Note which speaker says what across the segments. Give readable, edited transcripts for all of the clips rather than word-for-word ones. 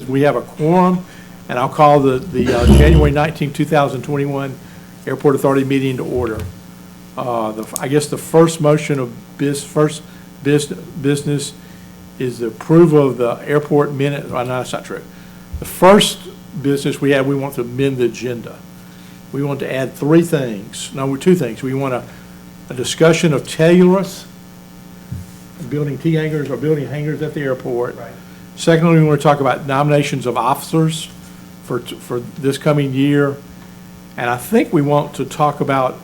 Speaker 1: we have a quorum, and I'll call the January 19, 2021 Airport Authority meeting to order. I guess the first motion of business is the approval of the airport minute. No, that's not true. The first business we want to amend the agenda. We want to add two things. We want a discussion of Tellurus, building T-hangars or building hangars at the airport. Right. Secondly, we want to talk about nominations of officers for this coming year. And I think we want to talk about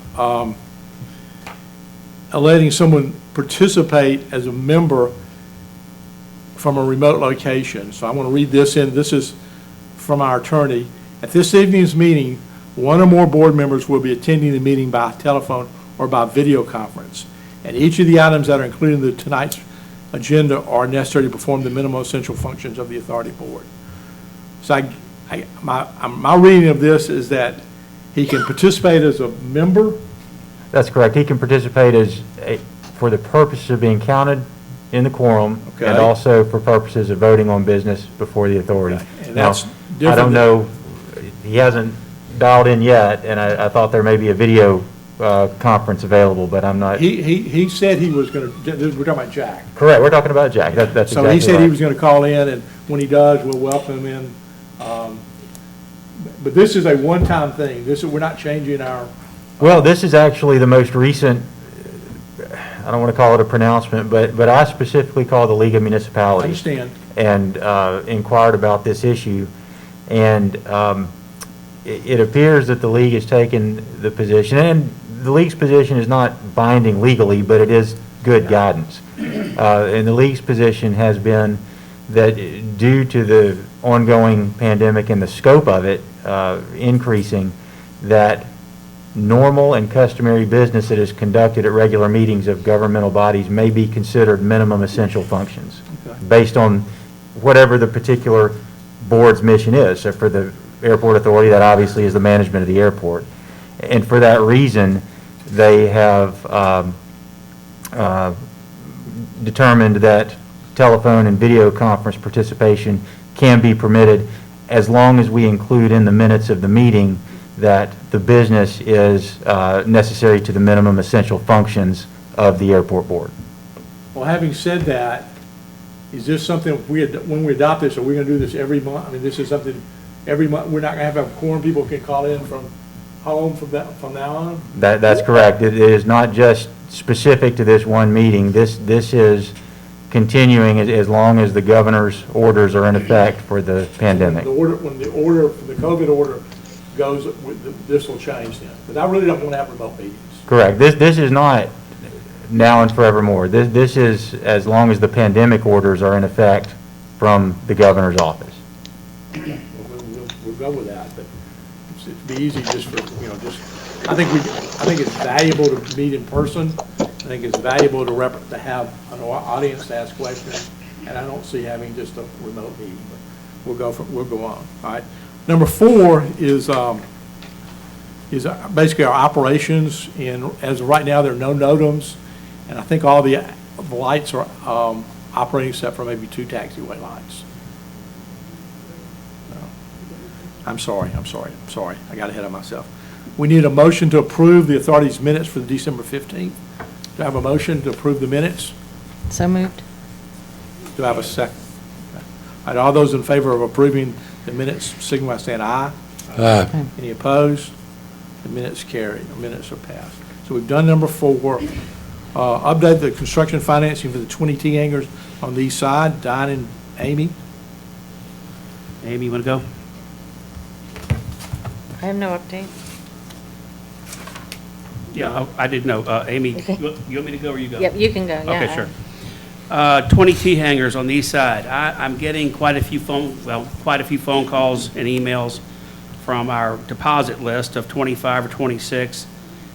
Speaker 1: letting someone participate as a member from a remote location. So I want to read this in. This is from our attorney. At this evening's meeting, one or more board members will be attending the meeting by telephone or by video conference. And each of the items that are included in tonight's agenda are necessary to perform the minimum essential functions of the authority board. So my reading of this is that he can participate as a member. That's correct. He can participate for the purpose of being counted in the quorum, okay, and also for purposes of voting on business before the authority. Okay. And now, that's different. I don't know. He hasn't dialed in yet, and I thought there may be a video conference available, but I'm not. He said he was going to. We're talking about Jack. Correct. We're talking about Jack. That's so exactly he said right. He was going to call in, and when he does, we'll welcome him in. But this is a one-time thing. We're not changing our. Well, this is actually the most recent. I don't want to call it a pronouncement, but I specifically called the League of Municipalities. I understand. And inquired about this issue, and it appears that the league has taken the position, and the league's position is not binding legally, but it is good guidance. And the league's position has been that due to the ongoing pandemic and the scope of it increasing, that normal and customary business that is conducted at regular meetings of governmental bodies may be considered minimum essential functions, okay, based on whatever the particular board's mission is. So for the Airport Authority, that obviously is the management of the airport. And for that reason, they have determined that telephone and video conference participation can be permitted as long as we include in the minutes of the meeting that the business is necessary to the minimum essential functions of the airport board. Well, having said that, is this something when we adopt this, are we going to do this every month? I mean, this is something every month. We're not going to have a quorum. People can call in from home from now on? That's correct. It is not just specific to this one meeting. This is continuing as long as the governor's orders are in effect for the pandemic. When the COVID order goes, this will change then. But I really don't want to have remote meetings. Correct. This is not now and forevermore. This is as long as the pandemic orders are in effect from the governor's office. We'll go with that, but it'd be easy just for I think it's valuable to meet in person. I think it's valuable to have an audience to ask questions, and I don't see having just a remote meeting. But we'll go on. All right. Number 4 is basically our operations, and as of right now, there are no NOTAMs, and I think all the lights are operating except for maybe 2 taxiway lights. I'm sorry. I got ahead of myself. We need a motion to approve the authority's minutes for the December 15th. Do I have a motion to approve the minutes?
Speaker 2: So moved.
Speaker 1: Do I have a second? Okay. All right, all those in favor of approving the minutes signify by saying aye.
Speaker 3: Aye.
Speaker 1: Any opposed? The minutes carried. The minutes are passed. So we've done number 4. Update the construction financing for the 20 T-hangars on the east side. Don and Amy.
Speaker 4: Amy, you want to go?
Speaker 2: I have no update.
Speaker 4: Yeah, I didn't know. Amy,
Speaker 2: Okay.
Speaker 4: you want me to go or you go?
Speaker 2: Yep, you can go. Yeah.
Speaker 4: Okay, sure. 20 T-hangars on the east side. I'm getting quite a few phone calls and emails from our deposit list of 25 or 26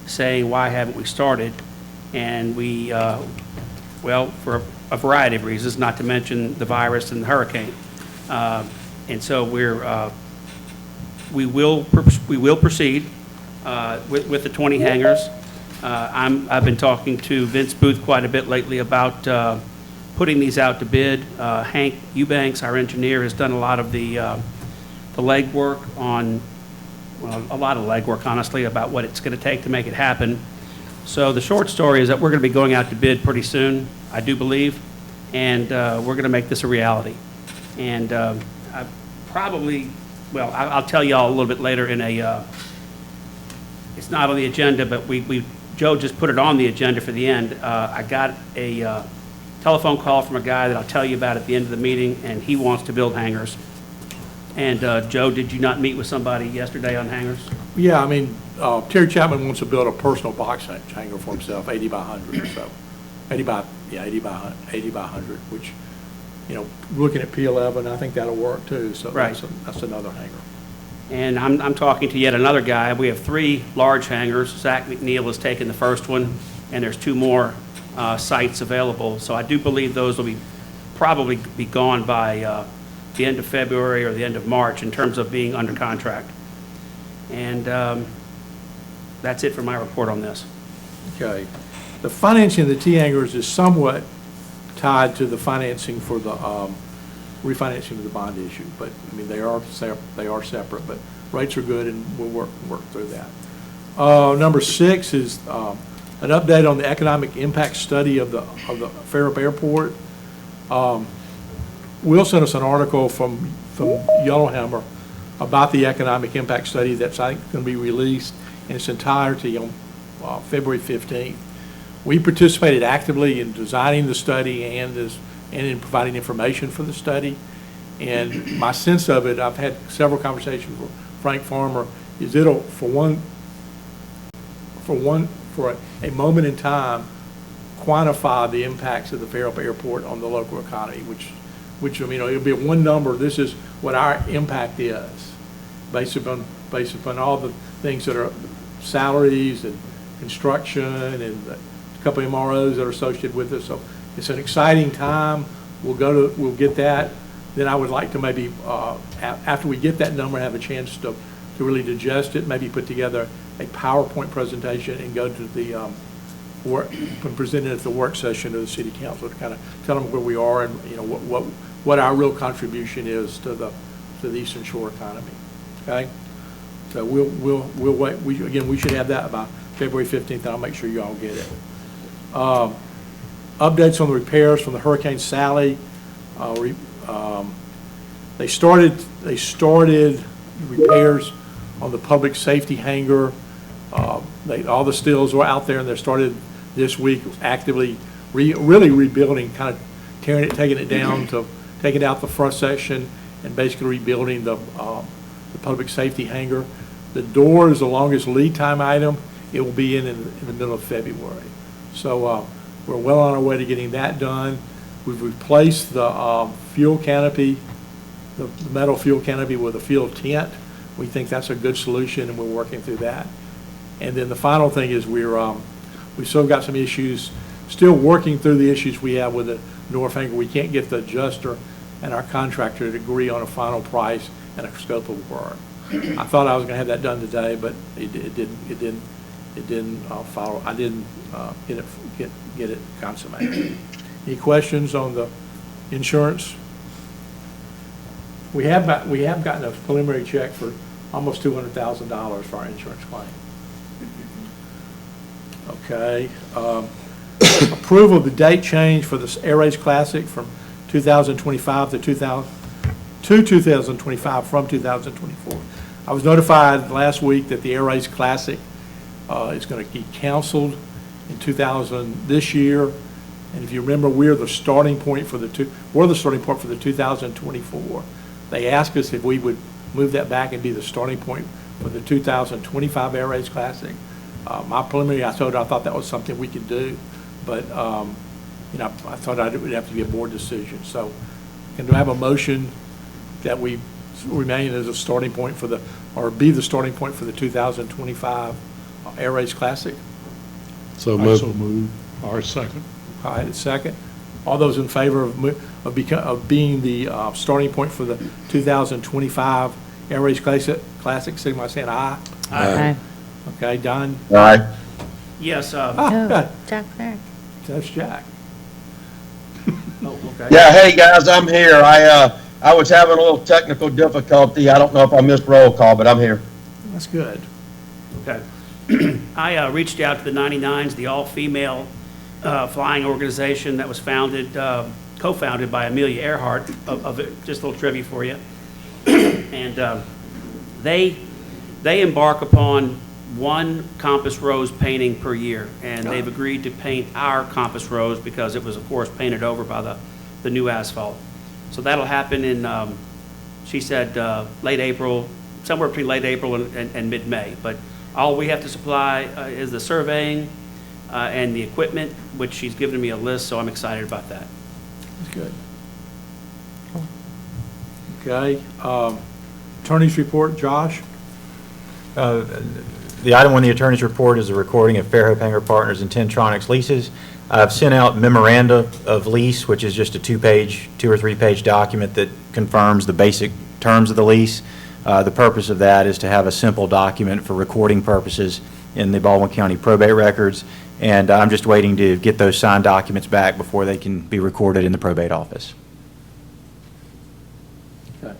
Speaker 4: saying, why haven't we started? And we, for a variety of reasons, not to mention the virus and the hurricane. And so we will proceed with the 20 hangars. I've been talking to Vince Booth quite a bit lately about putting these out to bid. Hank Eubanks, our engineer, has done a lot of the legwork on, well, a lot of legwork, honestly, about what it's going to take to make it happen. So the short story is that we're going to be going out to bid pretty soon, I do believe, and we're going to make this a reality. And I probably, well, I'll tell you all a little bit later in a, it's not on the agenda, but Joe just put it on the agenda for the end. I got a telephone call from a guy that I'll tell you about at the end of the meeting, and he wants to build hangars. And Joe, did you not meet with somebody yesterday on hangars?
Speaker 3: Yeah, I mean, Terry Chapman wants to build a personal box hanger for himself, 80 by 100 or so. 80 by 100, which, you know, looking at P11, I think that'll work too. So
Speaker 4: Right.
Speaker 3: that's another hanger.
Speaker 4: And I'm talking to yet another guy. We have 3 large hangars. Zach McNeil has taken the first one, and there's 2 more sites available. So I do believe those will probably be gone by the end of February or the end of March in terms of being under contract. And that's it for my report on this.
Speaker 3: Okay. The financing of the T hangars is somewhat tied to the financing for the refinancing of the bond issue, but I mean they are separate, but rates are good and we'll work through that. Number 6 is an update on the economic impact study of the Fairhope Airport. Will sent us an article from Yellowhammer about the economic impact study that's, I think, going to be released in its entirety on February 15th. We participated actively in designing the study and in providing information for the study. And my sense of it, I've had several conversations with Frank Farmer, is it'll, for a moment in time, quantify the impacts of the Fairhope Airport on the local economy, which I mean, it'll be one number. This is what our impact is, based upon all the things that are salaries and construction and a couple of MROs that are associated with it. So it's an exciting time. We'll get that. Then I would like to maybe, after we get that number, have a chance to really digest it, maybe put together a PowerPoint presentation and go to the work, present it at the work session of the City Council to kind of tell them where we are and, you know, what our real contribution is to the Eastern Shore economy. Okay, so we'll wait. We should have that by February 15th, and I'll make sure you all get it. Updates on the repairs from the Hurricane Sally. They started repairs on the public safety hangar. All the stills were out there, and they started this week actively really rebuilding, kind of taking it down to taking out the front section and basically rebuilding the public safety hangar. The door is the longest lead time item. It will be in the middle of February. So we're well on our way to getting that done. We've replaced the fuel canopy, the metal fuel canopy with a fuel tent. We think that's a good solution, and we're working through that. And then the final thing is we've still got some issues, still working through the issues we have with the north hangar. We can't get the adjuster and our contractor to agree on a final price and a scope of work. I thought I was going to have that done today, but it didn't follow. I didn't get it consummated. Any questions on the insurance? We have gotten a preliminary check for almost $200,000 for our insurance claim. Okay. Approval of the date change for the Air Race Classic from 2025 to 2025 from 2024. I was notified last week that the Air Race Classic is going to be canceled in this year. And if you remember, we're the starting point for the 2024. They asked us if we would move that back and be the starting point for the 2025 Air Race Classic. My preliminary, I thought that was something we could do, but you know, I thought it would have to be a board decision. So, can I have a motion that we remain as a starting point or be the starting point for the 2025 Air Race Classic?
Speaker 5: So move. Our second.
Speaker 3: All right, a second. All those in favor of being the starting point for the 2025 Air Race Classic, signify by saying aye.
Speaker 2: Aye.
Speaker 3: Okay, Don?
Speaker 4: Yes.
Speaker 2: Oh, Jack Fair.
Speaker 3: That's Jack.
Speaker 4: Oh, okay.
Speaker 6: Yeah, hey, guys, I'm here. I was having a little technical difficulty. I don't know if I missed roll call, but I'm here.
Speaker 3: That's good.
Speaker 4: Okay. I reached out to the 99s, the all-female flying organization that was co-founded by Amelia Earhart, just a little trivia for you. And they embark upon one Compass Rose painting per year, and they've agreed to paint our Compass Rose because it was, of course, painted over by the new asphalt. So that'll happen in, she said, late April, somewhere between late April and mid-May. But all we have to supply is the surveying and the equipment, which she's given me a list, so I'm excited about that.
Speaker 3: That's good. Okay. Attorney's report, Josh?
Speaker 1: The item on the attorney's report is a recording of Fairhope Hanger Partners and Tentronics leases. I've sent out memoranda of lease, which is just a 2 or 3 page document that confirms the basic terms of the lease. The purpose of that is to have a simple document for recording purposes in the Baldwin County probate records, and I'm just waiting to get those signed documents back before they can be recorded in the probate office.
Speaker 3: Okay.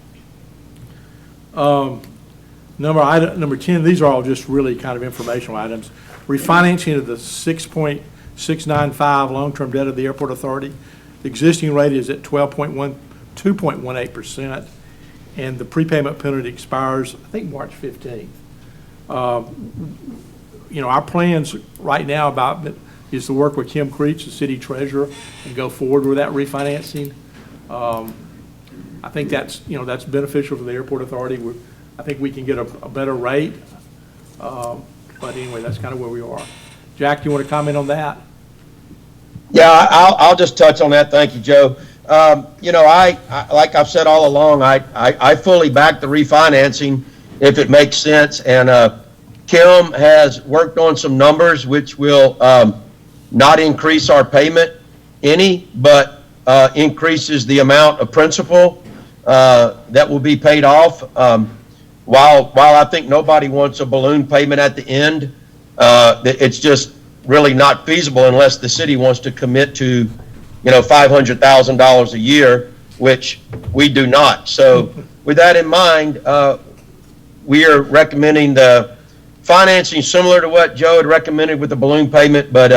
Speaker 3: Number 10, these are all just really kind of informational items. Refinancing of the 6.695 long-term debt of the Airport Authority. The existing rate is at 2.18%, and the prepayment penalty expires, I think, March 15th. Our plans right now is to work with Kim Creech, the city treasurer, and go forward with that refinancing. I think that's beneficial for the Airport Authority. I think we can get a better rate. But anyway, that's kind of where we are. Jack, you want to comment on that?
Speaker 6: Yeah, I'll just touch on that. Thank you, Joe. I like I've said all along, I fully back the refinancing if it makes sense. And Kim has worked on some numbers which will not increase our payment any, but increases the amount of principal that will be paid off. While I think nobody wants a balloon payment at the end, it's just really not feasible unless the city wants to commit to, $500,000 a year, which we do not. So with that in mind, we are recommending the financing similar to what Joe had recommended with the balloon payment, but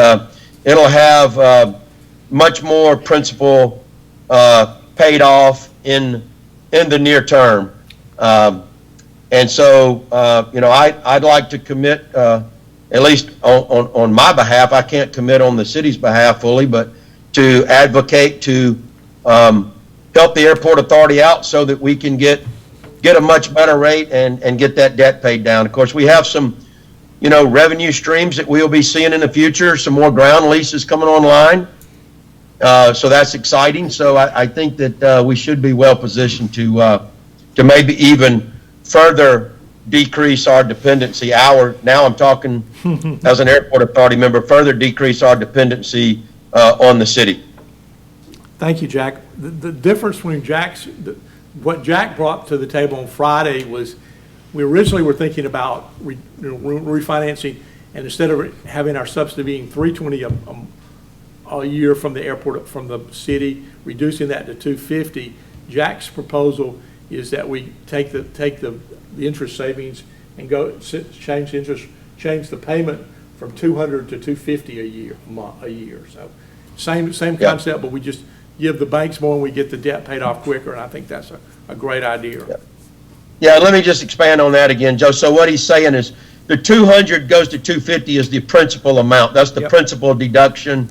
Speaker 6: it'll have much more principal paid off in the near term. And so, I'd like to commit, at least on my behalf, I can't commit on the city's behalf fully, but to advocate to help the Airport Authority out so that we can get a much better rate and get that debt paid down. Of course, we have some, revenue streams that we'll be seeing in the future, some more ground leases coming online. So that's exciting. So I think that we should be well positioned to maybe even further decrease our dependency. Now I'm talking as an Airport Authority member, further decrease our dependency on the city.
Speaker 3: Thank you, Jack. The difference between what Jack brought to the table on Friday was we originally were thinking about refinancing, and instead of having our subsidy being $320 a year from the airport, from the city, reducing that to $250. Jack's proposal is that we take the interest savings and change the payment from $200 to $250 a year. So same concept, but we just give the banks more and we get the debt paid off quicker, and I think that's a great idea.
Speaker 6: Yeah, let me just expand on that again, Joe. So what he's saying is the 200 goes to 250 is the principal amount. That's the principal deduction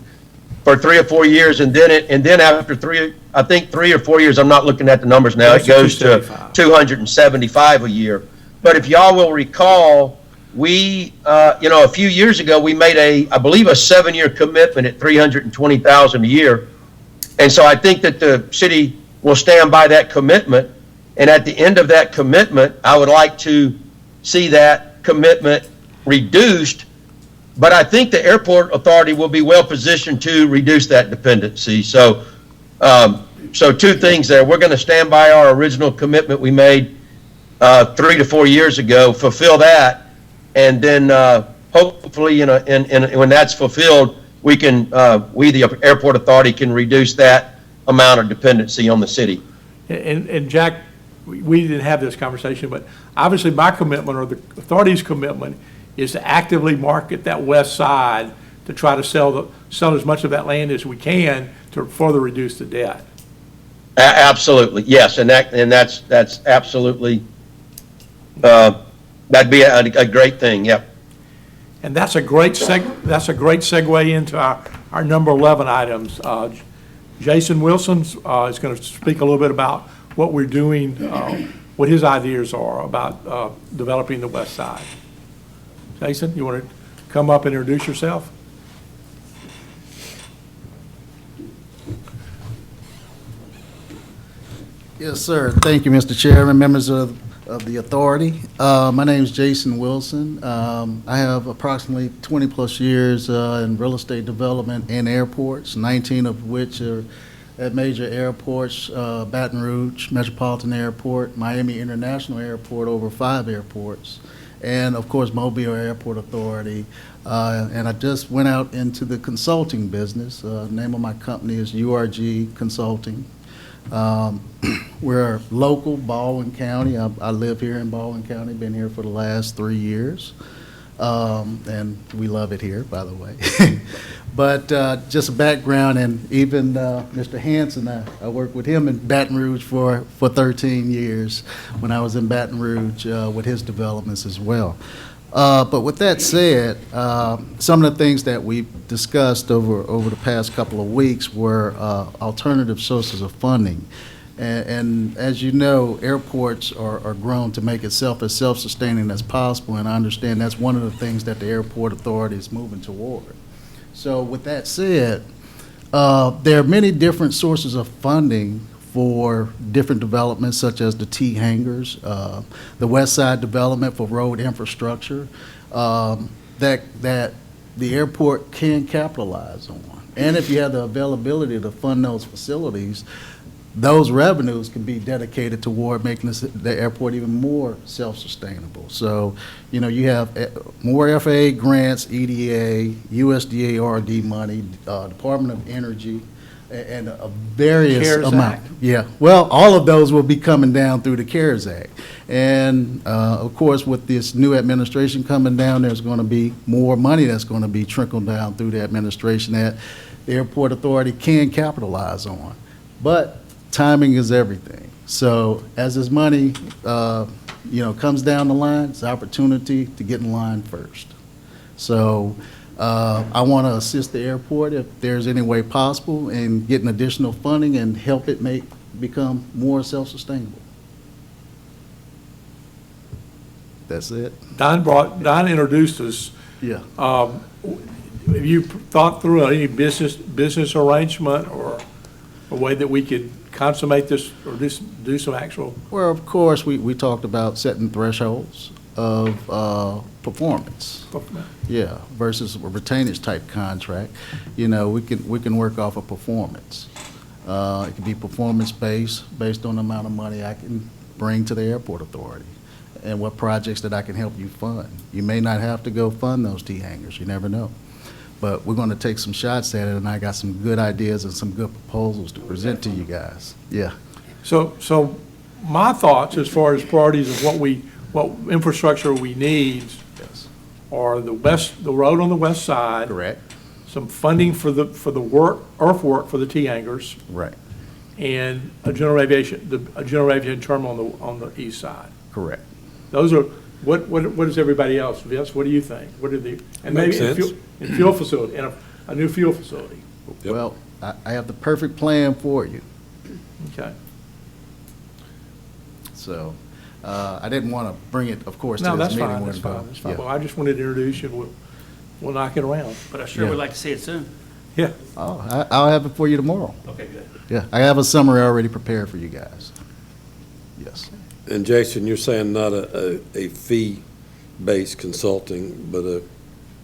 Speaker 6: for 3 or 4 years, and then after 3 or 4 years, I'm not looking at the numbers now, it goes to 275 a year. But if y'all will recall, we a few years ago we made I believe a 7-year commitment at $320,000 a year, and so I think that the city will stand by that commitment. And at the end of that commitment, I would like to see that commitment reduced. But I think the Airport Authority will be well positioned to reduce that dependency. So, so 2 things there. We're going to stand by our original commitment we made 3 to 4 years ago, fulfill that, and then hopefully, when that's fulfilled, we the Airport Authority can reduce that amount of dependency on the city.
Speaker 3: And Jack, we didn't have this conversation, but obviously my commitment or the authority's commitment is to actively market that west side to try to sell as much of that land as we can to further reduce the debt.
Speaker 6: Absolutely, yes, and that's absolutely, that'd be a great thing, yep.
Speaker 3: And that's a great segue into our number 11 items. Jason Wilson is going to speak a little bit about what we're doing, what his ideas are about developing the west side. Jason, you want to come up and introduce yourself?
Speaker 7: Yes, sir. Thank you, Mr. Chairman, members of the authority. My name is Jason Wilson. I have approximately 20-plus years in real estate development in airports, 19 of which are at major airports, Baton Rouge Metropolitan Airport, Miami International Airport, over 5 airports, and of course Mobile Airport Authority. And I just went out into the consulting business. Name of my company is URG Consulting. We're local, Baldwin County. I live here in Baldwin County, been here for the last 3 years. And we love it here, by the way. But just a background, and even Mr. Hanson, I worked with him in Baton Rouge for 13 years when I was in Baton Rouge with his developments as well. But with that said, some of the things that we've discussed over the past couple of weeks were alternative sources of funding. And as you know, airports are grown to make itself as self-sustaining as possible, and I understand that's one of the things that the airport authority is moving toward. So with that said, there are many different sources of funding for different developments, such as the T hangars, the West Side development for road infrastructure, that the airport can capitalize on. And if you have the availability to fund those facilities, those revenues can be dedicated toward making the airport even more self-sustainable. So, you know, you have more FAA grants, EDA, USDA R&D money, Department of Energy, and a various
Speaker 3: CARES
Speaker 7: amount.
Speaker 3: Act.
Speaker 7: Yeah, well, all of those will be coming down through the CARES Act. And, of course, with this new administration coming down, there's going to be more money that's going to be trickled down through the administration that the airport authority can capitalize on. But timing is everything. So as this money, comes down the line, it's an opportunity to get in line first. So I want to assist the airport if there's any way possible in getting additional funding and help it become more self-sustainable. That's it.
Speaker 3: Don introduced us.
Speaker 7: Yeah.
Speaker 3: Have you thought through any business arrangement or a way that we could consummate this or do some actual?
Speaker 7: Well, of course, we talked about setting thresholds of performance. Yeah, versus a retainage type contract. You know, we can work off of performance. It can be performance based on the amount of money I can bring to the airport authority and what projects that I can help you fund. You may not have to go fund those T hangars, you never know. But we're going to take some shots at it, and I got some good ideas and some good proposals to present to you guys. Yeah.
Speaker 3: So my thoughts as far as priorities of what infrastructure we need
Speaker 7: Yes.
Speaker 3: are the road on the west side.
Speaker 7: Correct.
Speaker 3: Some funding for the earthwork for the T hangars,
Speaker 7: Right.
Speaker 3: and a general aviation terminal on the east side.
Speaker 7: Correct.
Speaker 3: Those are, what is everybody else? Vince, what do you think? What are the, and maybe
Speaker 5: Makes sense.
Speaker 3: fuel facility, and a new fuel facility.
Speaker 5: Yep.
Speaker 7: Well, I have the perfect plan for you.
Speaker 3: Okay.
Speaker 7: So I didn't want to bring it, of course,
Speaker 3: No,
Speaker 7: to
Speaker 3: that's
Speaker 7: this meeting.
Speaker 3: fine,
Speaker 7: when
Speaker 3: that's
Speaker 7: it
Speaker 3: fine,
Speaker 7: goes.
Speaker 3: that's fine.
Speaker 7: Yeah.
Speaker 3: Well, I just wanted to introduce you, and we'll knock it around.
Speaker 4: But I sure
Speaker 7: Yeah.
Speaker 4: would like to see it soon.
Speaker 3: Yeah.
Speaker 7: Oh, I'll have it for you tomorrow.
Speaker 4: Okay, good.
Speaker 7: Yeah, I have a summary already prepared for you guys. Yes.
Speaker 5: And Jason, you're saying not a fee-based consulting, but a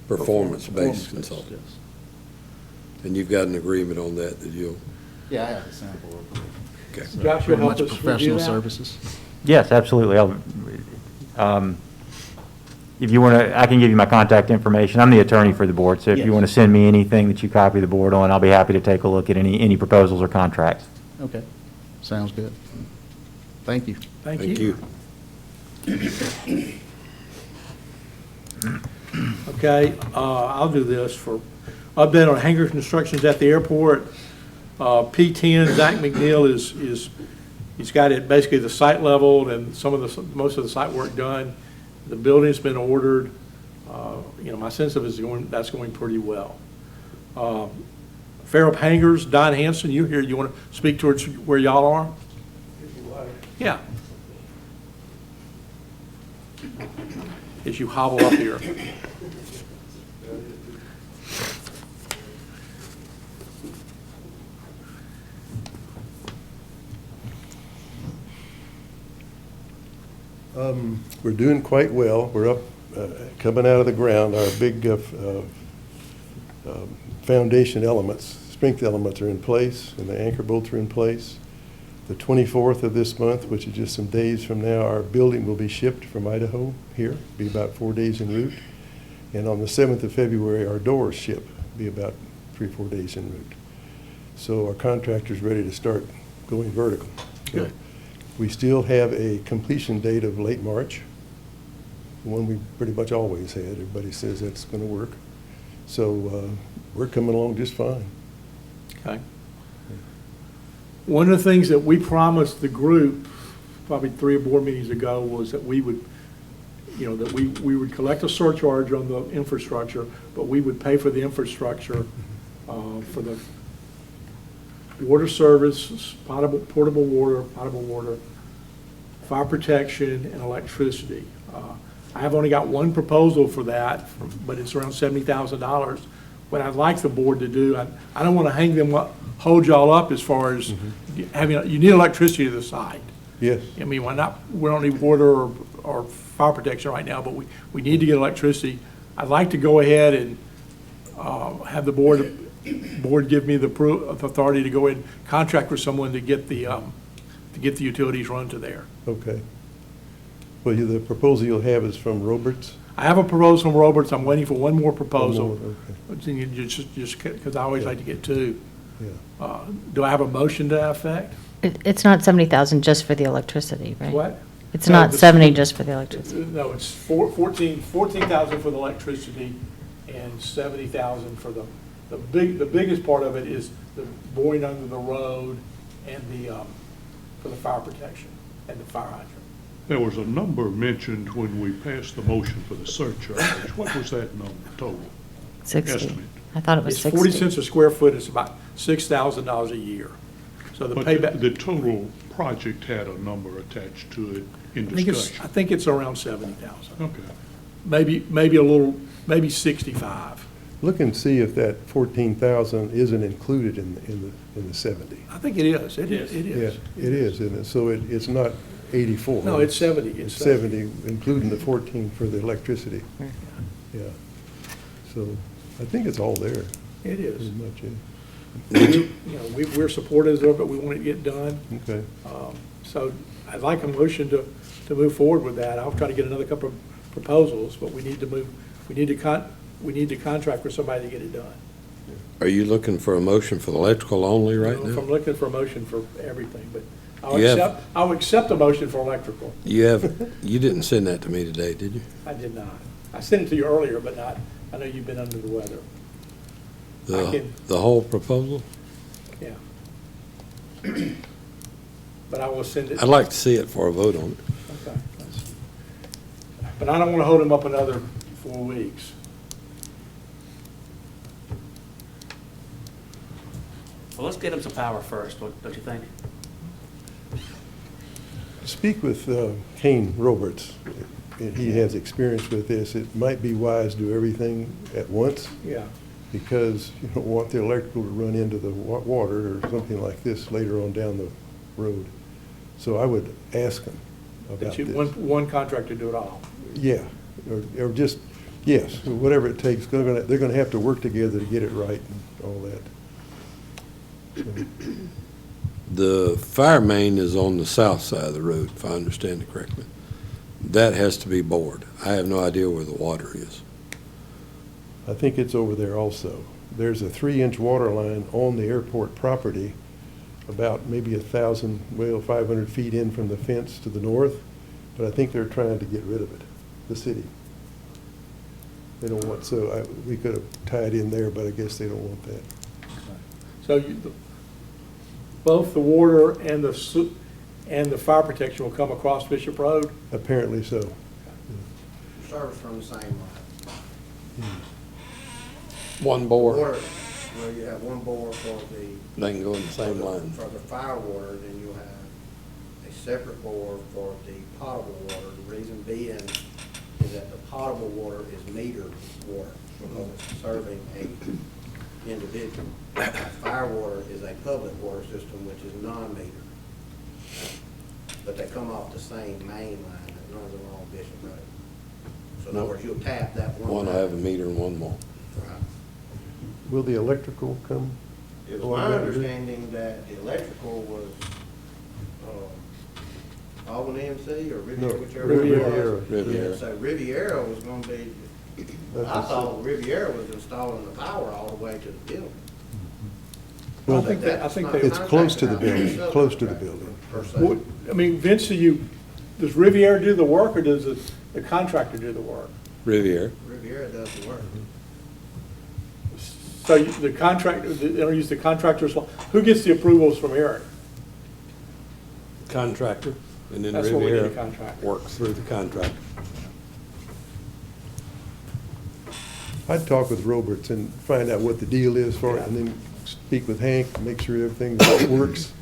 Speaker 5: performance-based consulting?
Speaker 7: Yes.
Speaker 5: And you've got an agreement on that you'll,
Speaker 7: Yeah, I have a sample.
Speaker 5: okay.
Speaker 3: Josh, you'll
Speaker 7: Pretty
Speaker 3: help
Speaker 7: much
Speaker 3: us review
Speaker 7: professional
Speaker 3: that?
Speaker 7: services.
Speaker 1: Yes, absolutely. If you want to, I can give you my contact information. I'm the attorney for the board, so if you
Speaker 7: Yes.
Speaker 1: want to send me anything that you copy the board on, I'll be happy to take a look at any proposals or contracts.
Speaker 7: Okay, sounds good. Thank you.
Speaker 3: Thank
Speaker 5: Thank
Speaker 3: you.
Speaker 5: you.
Speaker 3: Okay, I'll do this for update on hangar constructions at the airport. P10, Zach McNeil he's got it basically the site leveled and most of the site work done. The building's been ordered. My sense of it is that's going pretty well. Fairhope Hangars, Don Hanson, you here, you want to speak towards where y'all are? Yeah. As you hobble up here.
Speaker 8: We're doing quite well. We're up, coming out of the ground. Our big foundation elements, strength elements are in place, and the anchor bolts are in place. The 24th of this month, which is just some days from now, our building will be shipped from Idaho here, be about 4 days en route. And on the 7th of February, our doors ship, be about 3 or 4 days en route. So our contractor's ready to start going vertical.
Speaker 3: Good.
Speaker 8: We still have a completion date of late March, the one we pretty much always had. Everybody says that's going to work. So we're coming along just fine.
Speaker 3: Okay. One of the things that we promised the group, probably 3 board meetings ago, was that we would, that we would collect a surcharge on the infrastructure, but we would pay for the infrastructure for the water service, portable water, fire protection, and electricity. I have only got one proposal for that, but it's around $70,000. What I'd like the board to do, I don't want to hold y'all up as far as you need electricity to the site.
Speaker 8: Yes.
Speaker 3: I mean, we don't need water or fire protection right now, but we need to get electricity. I'd like to go ahead and have the board give me the authority to go ahead and contract with someone to get the utilities run to there.
Speaker 8: Okay. Well, the proposal you'll have is from Roberts?
Speaker 3: I have a proposal from Roberts. I'm waiting for one more proposal.
Speaker 8: One more, okay.
Speaker 3: Just because I always like to get 2.
Speaker 8: Yeah.
Speaker 3: Do I have a motion to that effect?
Speaker 2: It's not 70,000 just for the electricity, right?
Speaker 3: What?
Speaker 2: It's
Speaker 3: No,
Speaker 2: not
Speaker 3: the-
Speaker 2: 70 just for the electricity.
Speaker 3: No, it's 14,000 for the electricity and 70,000 for the biggest part of it is the boring under the road and for the fire protection and the fire hydrant.
Speaker 9: There was a number mentioned when we passed the motion for the surcharge. What was that number total?
Speaker 2: 60.
Speaker 9: Estimate.
Speaker 2: I thought it was
Speaker 3: It's
Speaker 2: 60.
Speaker 3: 40 cents a square foot. It's about $6,000 a year. So the
Speaker 9: But
Speaker 3: payback.
Speaker 9: the total project had a number attached to it in discussion.
Speaker 3: I think it's around 70,000.
Speaker 9: Okay.
Speaker 3: Maybe a little, maybe 65.
Speaker 8: Look and see if that 14,000 isn't included in the 70.
Speaker 3: I think it is. It is.
Speaker 8: Yeah, it is, isn't it? So it's not 84.
Speaker 3: No, it's 70.
Speaker 8: It's 70, including the 14 for the electricity. Yeah. So I think it's all there,
Speaker 3: It is.
Speaker 8: pretty much, yeah.
Speaker 3: We're supportive of it. We want it to get done.
Speaker 8: Okay.
Speaker 3: So I'd like a motion to move forward with that. I'll try to get another couple of proposals, but we need to contract with somebody to get it done.
Speaker 5: Are you looking for a motion for the electrical only right
Speaker 3: If I'm
Speaker 5: now?
Speaker 3: looking for a motion for everything, but
Speaker 5: You
Speaker 3: I'll accept a motion for electrical.
Speaker 5: You didn't send that to me today, did you?
Speaker 3: I did not. I sent it to you earlier, but I know you've been under the weather.
Speaker 5: The whole proposal?
Speaker 3: Yeah. But I will send it.
Speaker 5: I'd like to see it for a vote on it.
Speaker 3: Okay. But I don't want to hold them up another 4 weeks.
Speaker 4: Well, let's get them some power first, don't you think?
Speaker 8: Speak with Kane Roberts. He has experience with this. It might be wise to do everything at once,
Speaker 3: Yeah.
Speaker 8: because you don't want the electrical to run into the water or something like this later on down the road. So I would ask him about
Speaker 3: That you,
Speaker 8: this.
Speaker 3: one contractor do it all.
Speaker 8: Yeah, or just, yes, whatever it takes. They're gonna have to work together to get it right and all that. So,
Speaker 5: The fire main is on the south side of the road, if I understand it correctly. That has to be bored. I have no idea where the water is.
Speaker 8: I think it's over there also. There's a 3-inch water line on the airport property about maybe 1,000, well, 500 feet in from the fence to the north, but I think they're trying to get rid of it, the city. They don't want, we could have tied in there, but I guess they don't want that.
Speaker 3: So both the water and the fire protection will come across Bishop Road?
Speaker 8: Apparently so.
Speaker 10: Service from the same line.
Speaker 5: One bore,
Speaker 10: Water, well, you have one bore for the.
Speaker 5: they can go in the same line.
Speaker 10: For the fire water, then you'll have a separate bore for the potable water. The reason being is that the potable water is metered water because it's serving a individual. Fire water is a public water system which is non-metered. But they come off the same main line that runs along Bishop Road. So in other words, you'll tap that one.
Speaker 5: One will
Speaker 10: line.
Speaker 5: have a meter and one won't.
Speaker 10: Right.
Speaker 8: Will the electrical come?
Speaker 10: It was
Speaker 8: along
Speaker 10: my
Speaker 8: that route?
Speaker 10: understanding that the electrical was, Auburn MC or
Speaker 8: No,
Speaker 10: Riviera, whichever it
Speaker 8: Riviera.
Speaker 10: was.
Speaker 5: Riviera.
Speaker 10: Yeah, so Riviera was gonna be,
Speaker 8: That's
Speaker 10: I
Speaker 8: the-
Speaker 10: thought Riviera was installing the power all the way to the building.
Speaker 8: Well,
Speaker 3: I think they.
Speaker 8: It's close to the building, close to the building.
Speaker 10: Per se.
Speaker 3: What- I mean, Vince, does Riviera do the work, or does the contractor do the work?
Speaker 5: Riviera,
Speaker 10: Riviera does the work.
Speaker 3: So the contractor, they don't use the contractor's, who gets the approvals from Eric?
Speaker 5: contractor, and then
Speaker 3: That's what we need, a
Speaker 5: Riviera
Speaker 3: contractor.
Speaker 5: works through the contractor.
Speaker 8: I'd talk with Roberts and find out what the deal is for it, and then speak with Hank, make sure everything works,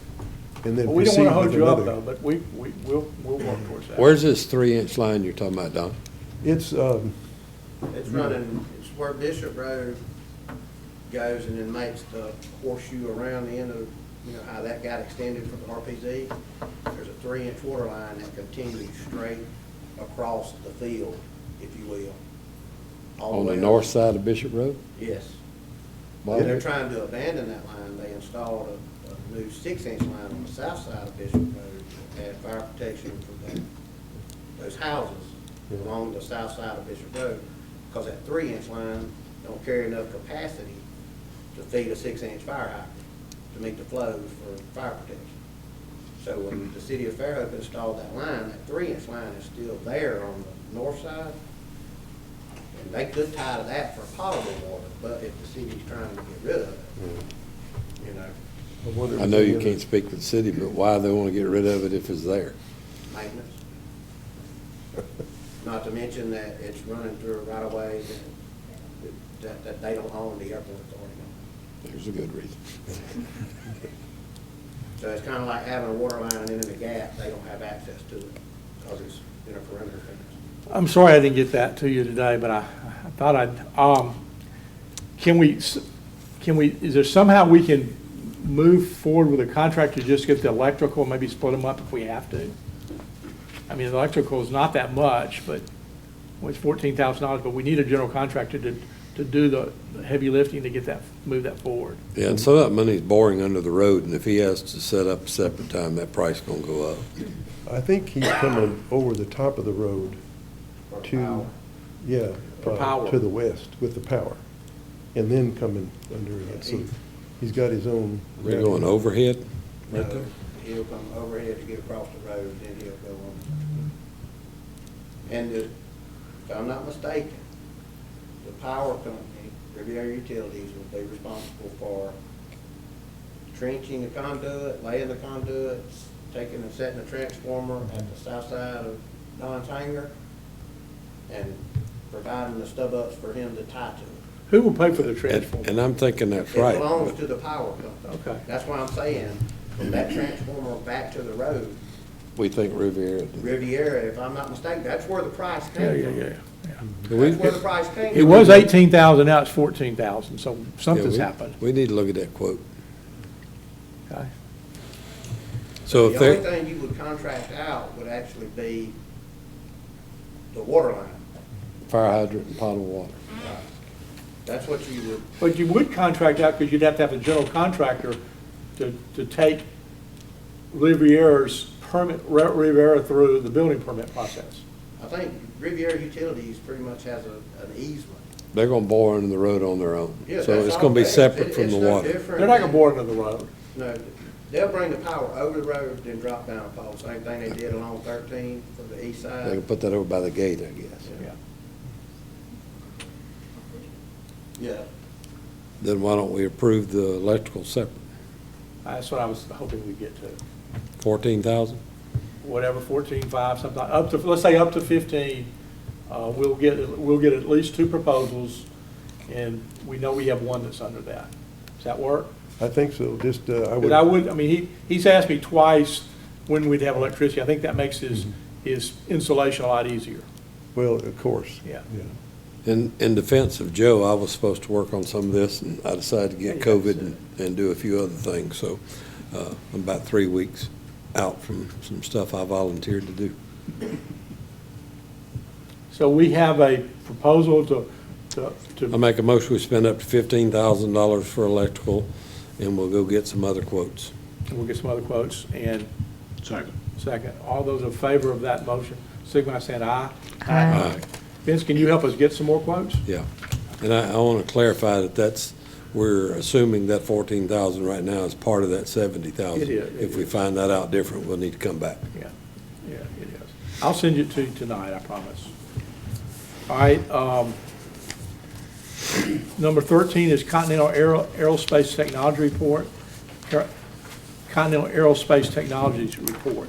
Speaker 8: and then
Speaker 3: Well, we don't
Speaker 8: proceed
Speaker 3: want to hold
Speaker 8: with
Speaker 3: you up,
Speaker 8: another.
Speaker 3: though, but we'll work towards that.
Speaker 5: Where's this 3-inch line you're talking about, Don?
Speaker 8: It's,
Speaker 10: It's running, it's where Bishop Road goes and then makes the horseshoe around the end of, you know, how that got extended from the RPZ. There's a 3-inch water line that continues straight across the field, if you will. all
Speaker 5: On the
Speaker 10: way
Speaker 5: north
Speaker 10: up.
Speaker 5: side of Bishop Road?
Speaker 10: Yes.
Speaker 5: Why
Speaker 10: And they're
Speaker 5: would-
Speaker 10: trying to abandon that line. They installed a new 6-inch line on the south side of Bishop Road to add fire protection for those houses along the south side of Bishop Road, because that 3-inch line don't carry enough capacity to feed a 6-inch fire hydrant to meet the flows for fire protection. So when the city of Fairhope installed that line, that 3-inch line is still there on the north side. And they could tie to that for potable water, but if the city's trying to get rid of it, you know,
Speaker 8: wonder if
Speaker 5: I know you
Speaker 8: there's
Speaker 5: can't speak for the city, but why they want to get rid of it if it's there?
Speaker 10: maintenance. Not to mention that it's running through a right of way that they don't own, the airport authority owns.
Speaker 5: There's a good reason.
Speaker 10: So it's kind of like having a water line and then in the gap, they don't have access to it because it's in a perimeter fence.
Speaker 3: I'm sorry I didn't get that to you today, but I thought is there somehow we can move forward with a contract to just get the electrical, maybe split them up if we have to? I mean, the electrical is not that much, but well, it's $14,000, but we need a general contractor to do the heavy lifting to get that, move that forward.
Speaker 5: Yeah, and some of that money's boring under the road, and if he has to set up a separate time, that price gonna go up.
Speaker 8: I think he's coming over the top of the road
Speaker 10: For
Speaker 8: to,
Speaker 10: power.
Speaker 8: yeah,
Speaker 3: For power.
Speaker 8: to the west with the power, and then coming under that. So he's got his own.
Speaker 5: They're going overhead?
Speaker 10: No, he'll come overhead to get across the road, then he'll go on. And if I'm not mistaken, the power company, Riviera Utilities, will be responsible for trenching the conduit, laying the conduits, taking and setting the transformer at the south side of Don's hangar, and providing the stub ups for him to tie to it.
Speaker 3: Who will pay for the
Speaker 5: And
Speaker 3: transformer?
Speaker 5: and I'm thinking that's
Speaker 10: It
Speaker 5: right.
Speaker 10: belongs to the power company.
Speaker 3: Okay.
Speaker 10: That's why I'm saying, from that transformer back to the road,
Speaker 5: We think Riviera.
Speaker 10: Riviera, if I'm not mistaken, that's where the price
Speaker 3: Yeah,
Speaker 10: came
Speaker 3: yeah,
Speaker 10: from.
Speaker 3: yeah.
Speaker 10: That's where the price came from.
Speaker 3: It was 18,000, now it's 14,000, so something's happened.
Speaker 5: We need to look at that quote.
Speaker 3: Okay.
Speaker 5: So if
Speaker 10: The only
Speaker 5: they're,
Speaker 10: thing you would contract out would actually be the water line.
Speaker 5: fire hydrant and potable water.
Speaker 10: That's what you would,
Speaker 3: But you would contract out because you'd have to have a general contractor to take Riviera's permit, Riviera through the building permit process.
Speaker 10: I think Riviera Utilities pretty much has an easement.
Speaker 5: They're gonna bore under the road on their own.
Speaker 10: Yeah,
Speaker 5: So
Speaker 10: that's
Speaker 5: it's
Speaker 10: all
Speaker 5: gonna be
Speaker 10: there.
Speaker 5: separate from
Speaker 10: It's
Speaker 5: the
Speaker 10: no
Speaker 5: water.
Speaker 10: different
Speaker 3: They're not gonna
Speaker 10: than-
Speaker 3: bore into the road.
Speaker 10: No, They'll bring the power over the road, then drop down a pole. Same thing they did along 13 for the east
Speaker 5: They
Speaker 10: side.
Speaker 5: can put that over by the gate, I guess.
Speaker 3: Yeah.
Speaker 10: Yeah.
Speaker 5: Then why don't we approve the electrical separate?
Speaker 3: That's what I was hoping we'd get to.
Speaker 5: 14,000?
Speaker 3: Whatever, 14.5, something, up to, let's say up to 15. We'll get at least 2 proposals, and we know we have one that's under that. Does that work?
Speaker 8: I think so, just, I
Speaker 3: Because
Speaker 8: would.
Speaker 3: I mean, he's asked me twice when we'd have electricity. I think that makes his installation a lot easier.
Speaker 8: Well, of course.
Speaker 3: Yeah.
Speaker 5: In defense of Joe, I was supposed to work on some of this, and I decided to get
Speaker 3: Yeah,
Speaker 5: COVID and do a few other things, so I'm about 3 weeks out from some stuff I volunteered to do.
Speaker 3: So we have a proposal
Speaker 5: I make a motion, we spend up to $15,000 for electrical, and we'll go get some other quotes.
Speaker 3: we'll get some other quotes, and
Speaker 9: Second.
Speaker 3: all those in favor of that motion, signify by saying aye.
Speaker 2: Aye.
Speaker 3: Vince, can you help us get some more quotes?
Speaker 5: Yeah, and I want to clarify that we're assuming that 14,000 right now is part of that 70,000.
Speaker 3: It is.
Speaker 5: If we find that out different, we'll need to come back.
Speaker 3: Yeah, it is. I'll send it to you tonight, I promise. All right, number 13 is Continental Aerospace Technology Report. Continental Aerospace Technologies Report.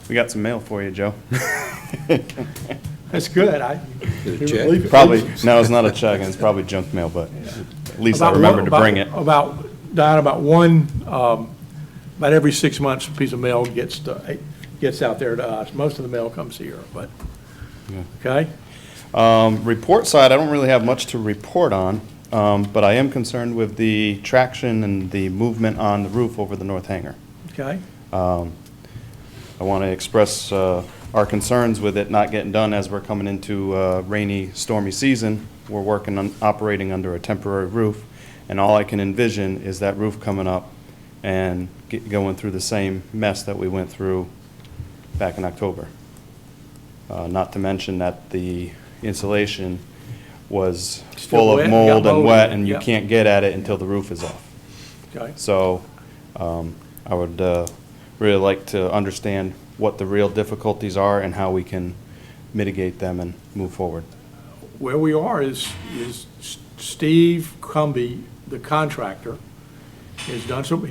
Speaker 11: We got some mail for you, Joe.
Speaker 3: That's good.
Speaker 5: Get a check?
Speaker 11: Probably, no, it's not a check, and it's probably junk mail, but at least I remembered to bring it.
Speaker 3: About every 6 months, a piece of mail gets out there to us. Most of the mail comes here, but, okay?
Speaker 11: Report side, I don't really have much to report on, but I am concerned with the traction and the movement on the roof over the north hangar.
Speaker 3: Okay?
Speaker 11: I want to express our concerns with it not getting done as we're coming into rainy, stormy season. We're working on operating under a temporary roof, and all I can envision is that roof coming up and going through the same mess that we went through back in October. Not to mention that the insulation was
Speaker 3: Still
Speaker 11: full
Speaker 3: wet,
Speaker 11: of
Speaker 3: you got
Speaker 11: mold and
Speaker 3: mold
Speaker 11: wet,
Speaker 3: in it,
Speaker 11: and you
Speaker 3: yep.
Speaker 11: can't get at it until the roof is off.
Speaker 3: Okay.
Speaker 11: So I would really like to understand what the real difficulties are and how we can mitigate them and move forward.
Speaker 3: Where we are is Steve Cumby, the contractor, he's done some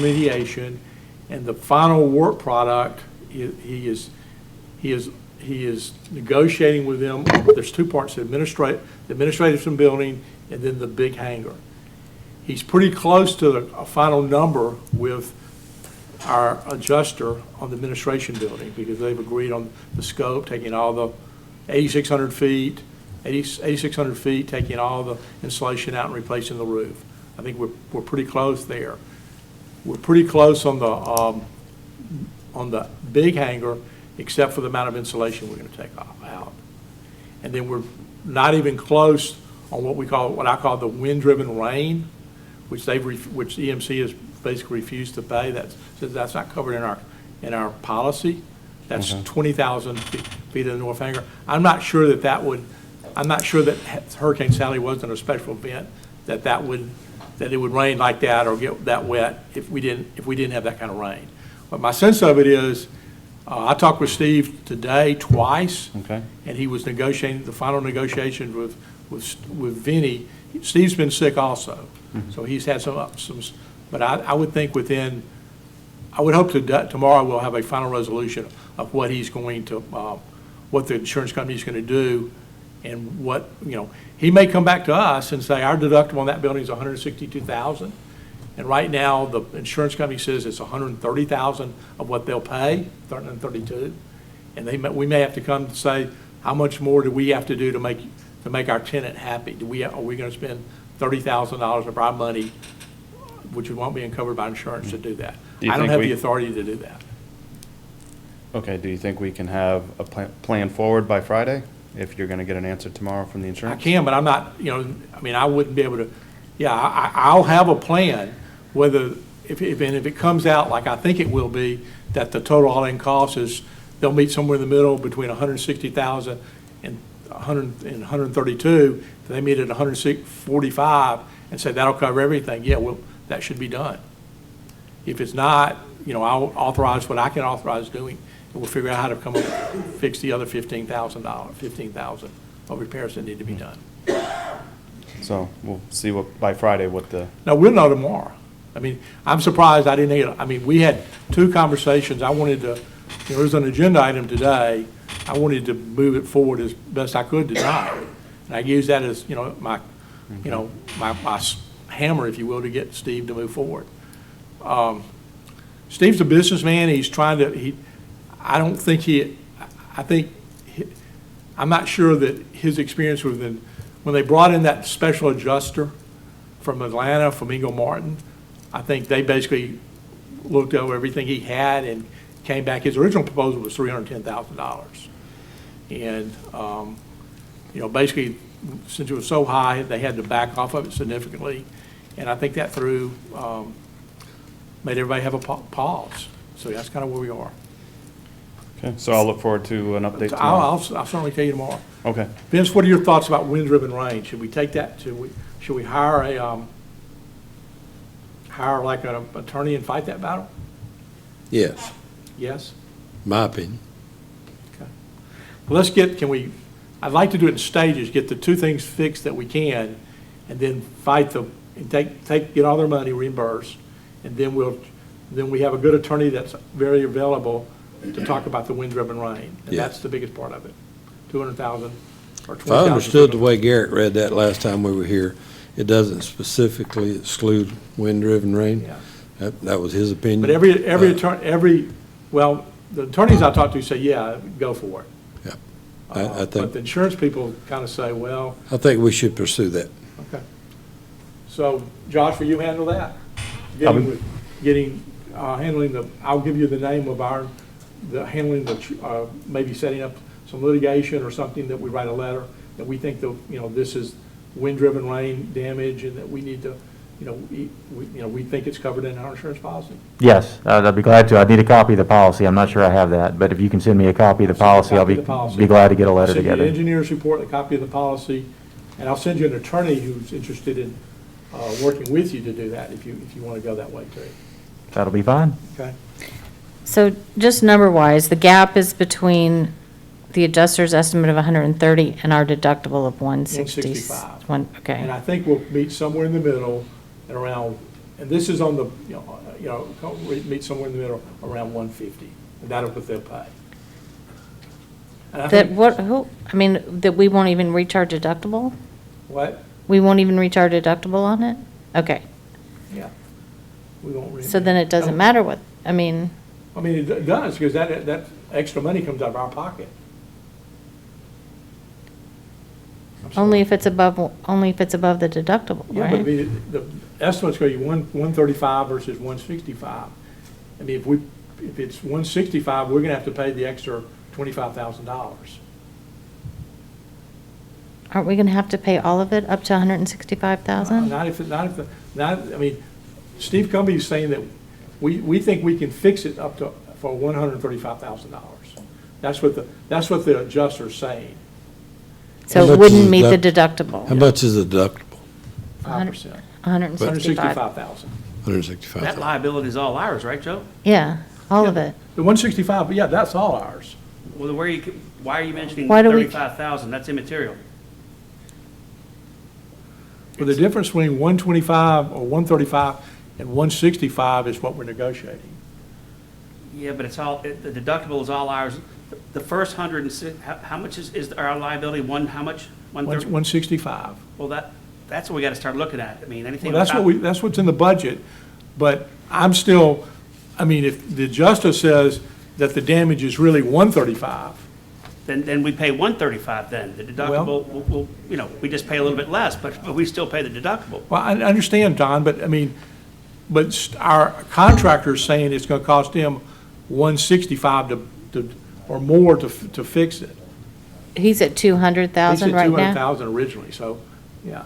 Speaker 3: mediation, and the final work product, he is negotiating with them. There's 2 parts: the administrative and building, and then the big hangar. He's pretty close to a final number with our adjuster on the administration building, because they've agreed on the scope, taking all the 8,600 feet, taking all the insulation out and replacing the roof. I think we're pretty close there. We're pretty close on the big hangar, except for the amount of insulation we're going to take out. And then we're not even close on what I call the wind-driven rain, which EMC has basically refused to pay. That's not covered in our policy. That's 20,000 feet of the north hangar. I'm not sure that Hurricane Sally wasn't a special event, that it would rain like that or get that wet if we didn't have that kind of rain. But my sense of it is, I talked with Steve today twice.
Speaker 11: Okay.
Speaker 3: And he was negotiating the final negotiations with Vinnie. Steve's been sick also, so he's had some. But I would think I would hope tomorrow we'll have a final resolution of what he's going to, what the insurance company is going to do, and what, he may come back to us and say, our deductible on that building is $162,000. And right now, the insurance company says it's $130,000 of what they'll pay, $132,000. And we may have to come and say, how much more do we have to do to make our tenant happy? Are we going to spend $30,000 of our money, which won't be covered by insurance, to do that? I don't have the authority to do that.
Speaker 11: Okay, do you think we can have a plan forward by Friday, if you're going to get an answer tomorrow from the
Speaker 3: I
Speaker 11: insurance?
Speaker 3: can, but I'm not, I wouldn't be able to, I'll have a plan, whether if it comes out like I think it will be, that the total all-in cost is, they'll meet somewhere in the middle between 160,000 and 132, they meet at 145 and say that'll cover everything, yeah, well, that should be done. If it's not, I'll authorize what I can authorize doing, and we'll figure out how to come up, fix the other $15,000 of repairs that need to be done.
Speaker 11: So we'll see by Friday what the,
Speaker 3: Now, we'll know tomorrow. I mean, I'm surprised I didn't get, we had 2 conversations. I wanted to, there was an agenda item today. I wanted to move it forward as best I could tonight. And I used that as, my hammer, if you will, to get Steve to move forward. Steve's a businessman. He's trying to, I'm not sure that his experience with when they brought in that special adjuster from Atlanta, from Ingo Martin, I think they basically looked over everything he had and came back. His original proposal was $310,000. And, basically, since it was so high, they had to back off of it significantly. And I think that made everybody have a pause. So that's kind of where we are.
Speaker 11: okay, so I'll look forward to an update tomorrow.
Speaker 3: I'll certainly tell you tomorrow.
Speaker 11: Okay.
Speaker 3: Vince, what are your thoughts about wind-driven rain? Should we take that, should we hire like an attorney and fight that battle?
Speaker 5: Yes,
Speaker 3: Yes?
Speaker 5: my opinion.
Speaker 3: Okay. Well, I'd like to do it in stages, get the 2 things fixed that we can, and then fight them, and get all their money reimbursed, and then we have a good attorney that's very available to talk about the wind-driven rain. And
Speaker 5: Yeah.
Speaker 3: that's the biggest part of it, 200,000 or 20,000.
Speaker 5: If I understood the way Garrett read that last time we were here, it doesn't specifically exclude wind-driven rain.
Speaker 3: Yeah.
Speaker 5: That was his opinion.
Speaker 3: But every attorney, the attorneys I talk to say, yeah, go for it.
Speaker 5: Yeah.
Speaker 3: But the insurance people kind of say, well,
Speaker 5: I think we should pursue that.
Speaker 3: okay. So, Josh, will you handle that? I'll give you the name of maybe setting up some litigation or something, that we write a letter that we think this is wind-driven rain damage, and that we need to, we think it's covered in our insurance policy.
Speaker 1: Yes, I'd be glad to. I need a copy of the policy. I'm not sure I have that, but if you can send me a copy of the policy, I'll be glad to get a letter
Speaker 3: I'll send you
Speaker 1: together.
Speaker 3: the engineer's report, a copy of the policy, and I'll send you an attorney who's interested in working with you to do that, if you want to go that way too.
Speaker 1: That'll be fine.
Speaker 3: Okay?
Speaker 2: So just number-wise, the gap is between the adjuster's estimate of 130 and our deductible of 160.
Speaker 3: 165.
Speaker 2: Okay.
Speaker 3: And I think we'll meet somewhere in the middle at around, and this is on the, meet somewhere in the middle around 150, and that'll what they'll pay. And I think-
Speaker 2: that we won't even reach our deductible?
Speaker 3: What?
Speaker 2: We won't even reach our deductible on it? Okay.
Speaker 3: Yeah. We won't.
Speaker 2: So then it doesn't matter what,
Speaker 3: it does, because that extra money comes out of our pocket. I'm sorry.
Speaker 2: only if it's above the deductible,
Speaker 3: Yeah, but
Speaker 2: right?
Speaker 3: the estimate's going to be 135 versus 165. If it's 165, we're going to have to pay the extra $25,000.
Speaker 2: Aren't we going to have to pay all of it up to 165,000?
Speaker 3: Steve Cumby is saying that we think we can fix it up to, for $135,000. That's what the adjuster's saying,
Speaker 2: So
Speaker 5: How
Speaker 2: it
Speaker 5: much
Speaker 2: wouldn't
Speaker 5: is
Speaker 2: meet the
Speaker 5: that?
Speaker 2: deductible?
Speaker 5: How much is the deductible?
Speaker 3: 5%.
Speaker 2: 165.
Speaker 3: $165,000.
Speaker 5: 165.
Speaker 4: That liability is all ours, right, Joe?
Speaker 2: Yeah, all of it.
Speaker 3: The 165, yeah, that's all ours.
Speaker 4: Well, why are you mentioning
Speaker 2: Why do we-
Speaker 4: 35,000? That's immaterial.
Speaker 3: But the difference between 125 or 135 and 165 is what we're negotiating.
Speaker 4: Yeah, but the deductible is all ours. The first 106, how much is our liability? How much? 130?
Speaker 3: 165.
Speaker 4: Well, that's what we got to start looking at. Anything.
Speaker 3: Well, that's what's in the budget, but I'm still, if the adjuster says that the damage is really 135,
Speaker 4: Then we pay 135 then. The deductible, we just pay a little bit less, but we still pay the deductible.
Speaker 3: well, I understand, Don, but our contractor's saying it's gonna cost him 165 or more to fix it.
Speaker 2: He's at 200,000 right
Speaker 3: He said
Speaker 2: now?
Speaker 3: 200,000 originally, so, yeah.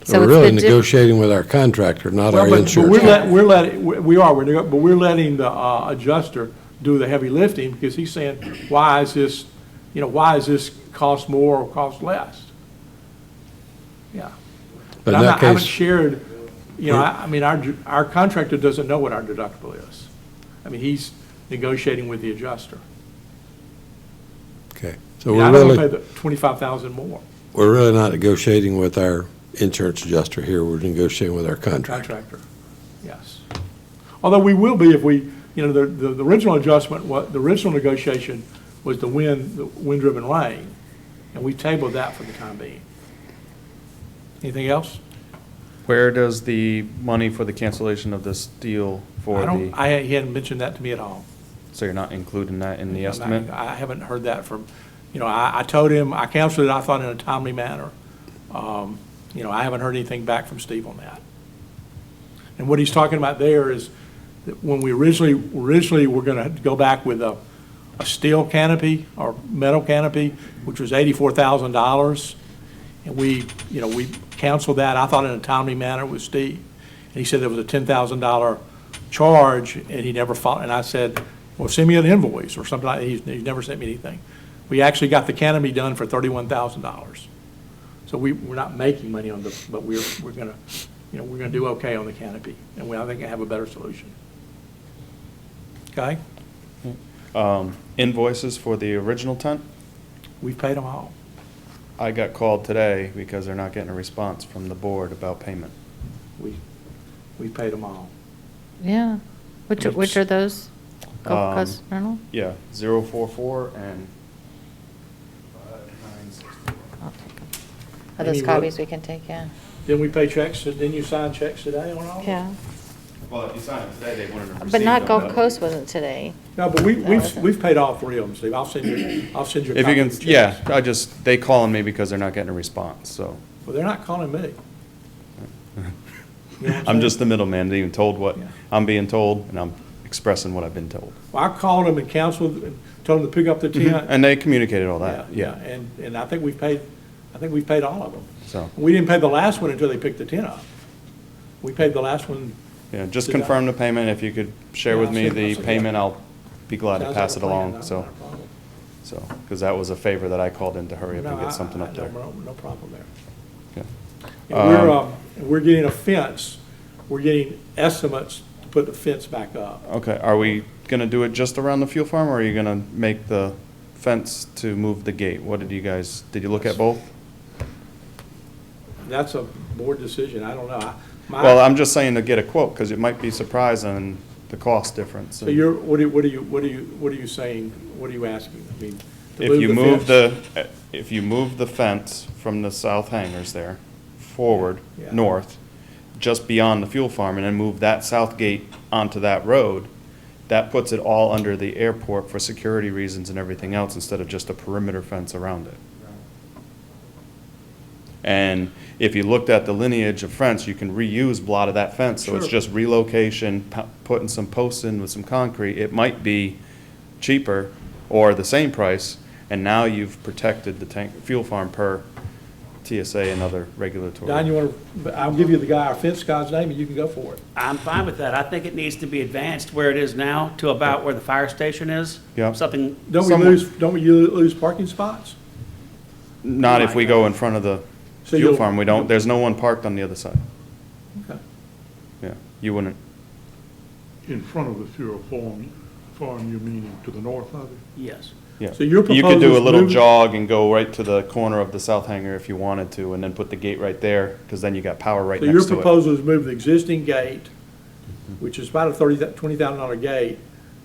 Speaker 2: So
Speaker 5: We're
Speaker 2: it's
Speaker 5: really
Speaker 2: the diff-
Speaker 5: negotiating with our contractor, not our
Speaker 3: Well, but
Speaker 5: insurance.
Speaker 3: we're letting the adjuster do the heavy lifting, because he's saying, why is this cost more or cost less? Yeah.
Speaker 5: But
Speaker 3: But
Speaker 5: in that
Speaker 3: I haven't
Speaker 5: case,
Speaker 3: shared, I mean, our contractor doesn't know what our deductible is. I mean, he's negotiating with the adjuster.
Speaker 5: okay.
Speaker 3: I
Speaker 5: So
Speaker 3: mean,
Speaker 5: we're
Speaker 3: I don't
Speaker 5: really,
Speaker 3: want to pay the 25,000 more.
Speaker 5: we're really not negotiating with our insurance adjuster here. We're negotiating with our contractor.
Speaker 3: Contractor, yes. Although we will be if we, the original adjustment, the original negotiation was the wind-driven rain, and we tabled that for the time being. Anything else?
Speaker 11: Where does the money for the cancellation of this deal for
Speaker 3: He hadn't mentioned that to me at all.
Speaker 11: so you're not including that in the
Speaker 3: I'm not-
Speaker 11: estimate?
Speaker 3: I haven't heard that from, I told him, I canceled it, I thought, in a timely manner. I haven't heard anything back from Steve on that. And what he's talking about there is that when we originally were gonna go back with a steel canopy or metal canopy, which was $84,000, and we canceled that, I thought, in a timely manner with Steve. And he said there was a $10,000 charge, and he never followed, and I said, well, send me an invoice or something like that. He's never sent me anything. We actually got the canopy done for $31,000. So we're not making money on the, but we're gonna, we're gonna do okay on the canopy, and I think I have a better solution. Okay?
Speaker 11: Invoices for the original tent?
Speaker 3: We've paid them all.
Speaker 11: I got called today because they're not getting a response from the board about payment.
Speaker 3: We paid them all.
Speaker 2: Yeah. Which are those? Gulf Coast
Speaker 11: Um,
Speaker 2: Rental?
Speaker 11: Yeah, 044 and 5960.
Speaker 2: I'll take them. Are those
Speaker 3: Any
Speaker 2: copies we can take, yeah?
Speaker 3: Didn't we pay checks, didn't you sign checks today on all of them?
Speaker 2: Yeah.
Speaker 11: Well, if you sign it today, they wanted to receive
Speaker 2: But not
Speaker 11: them,
Speaker 2: Gulf
Speaker 11: but-
Speaker 2: Coast wasn't today.
Speaker 3: No, but
Speaker 2: wasn't-
Speaker 3: we've paid all three of them, Steve. I'll send you a
Speaker 11: If you
Speaker 3: copy
Speaker 11: can,
Speaker 3: of the
Speaker 11: yeah,
Speaker 3: checks.
Speaker 11: they calling me because they're not getting a response, so.
Speaker 3: Well, they're not calling me. You know what
Speaker 11: I'm
Speaker 3: saying?
Speaker 11: just the middleman, being told what
Speaker 3: Yeah.
Speaker 11: I'm being told, and I'm expressing what I've been told.
Speaker 3: Well, I called them and counseled, and told them to pick up the tent.
Speaker 11: And they communicated all that, yeah,
Speaker 3: And I think we've paid all of them.
Speaker 11: so,
Speaker 3: We didn't pay the last one until they picked the tent up. We paid the last one.
Speaker 11: yeah, just
Speaker 3: Did I-
Speaker 11: confirm the payment. If you could share
Speaker 3: Yeah,
Speaker 11: with
Speaker 3: I'll
Speaker 11: me
Speaker 3: send-
Speaker 11: the
Speaker 3: I'll send
Speaker 11: payment,
Speaker 3: that.
Speaker 11: I'll be glad to
Speaker 3: Sounds
Speaker 11: pass
Speaker 3: like
Speaker 11: it
Speaker 3: a plan.
Speaker 11: along,
Speaker 3: Not
Speaker 11: so,
Speaker 3: a problem.
Speaker 11: because that was a favor that I called in to hurry up
Speaker 3: No,
Speaker 11: and get something up there.
Speaker 3: No problem there.
Speaker 11: Okay.
Speaker 3: And we're getting a fence. We're getting estimates to put the fence back up.
Speaker 11: Okay, are we gonna do it just around the fuel farm, or are you gonna make the fence to move the gate? What did you look at both?
Speaker 3: That's a board decision. I don't know.
Speaker 11: Well, I'm just saying to get a quote, because it might be surprising, the cost difference.
Speaker 3: So you're, what are you saying? What are you asking? I mean, to
Speaker 11: If you move
Speaker 3: fence?
Speaker 11: if you move the fence from the south hangars there forward,
Speaker 3: Yeah.
Speaker 11: north, just beyond the fuel farm, and then move that south gate onto that road, that puts it all under the airport for security reasons and everything else, instead of just a perimeter fence around it. And if you looked at the lineage of fence, you can reuse a lot of that fence, so it's
Speaker 3: Sure.
Speaker 11: just relocation, putting some posts in with some concrete. It might be cheaper or the same price, and now you've protected the fuel farm per TSA and other regulatory.
Speaker 3: Don, you want to, I'll give you our fence guy's name, and you can go for it.
Speaker 4: I'm fine with that. I think it needs to be advanced where it is now to about where the fire station is.
Speaker 11: Yep.
Speaker 4: Something,
Speaker 3: Don't we lose parking spots?
Speaker 11: Not if we go in front of the
Speaker 3: So
Speaker 11: fuel
Speaker 3: you'll-
Speaker 11: farm, we don't, there's no one parked on the other side.
Speaker 3: Okay.
Speaker 11: Yeah, you wouldn't,
Speaker 9: In front of the fuel farm, you meaning to the north of it?
Speaker 4: yes.
Speaker 11: yeah.
Speaker 3: So your
Speaker 11: You could do
Speaker 3: proposal
Speaker 11: a
Speaker 3: is
Speaker 11: little
Speaker 3: moving-
Speaker 11: jog and go right to the corner of the south hangar if you wanted to, and then put the gate right there, because then you got power right
Speaker 3: So your
Speaker 11: next to it.
Speaker 3: proposal is move the existing gate, which is about a $20,000 gate,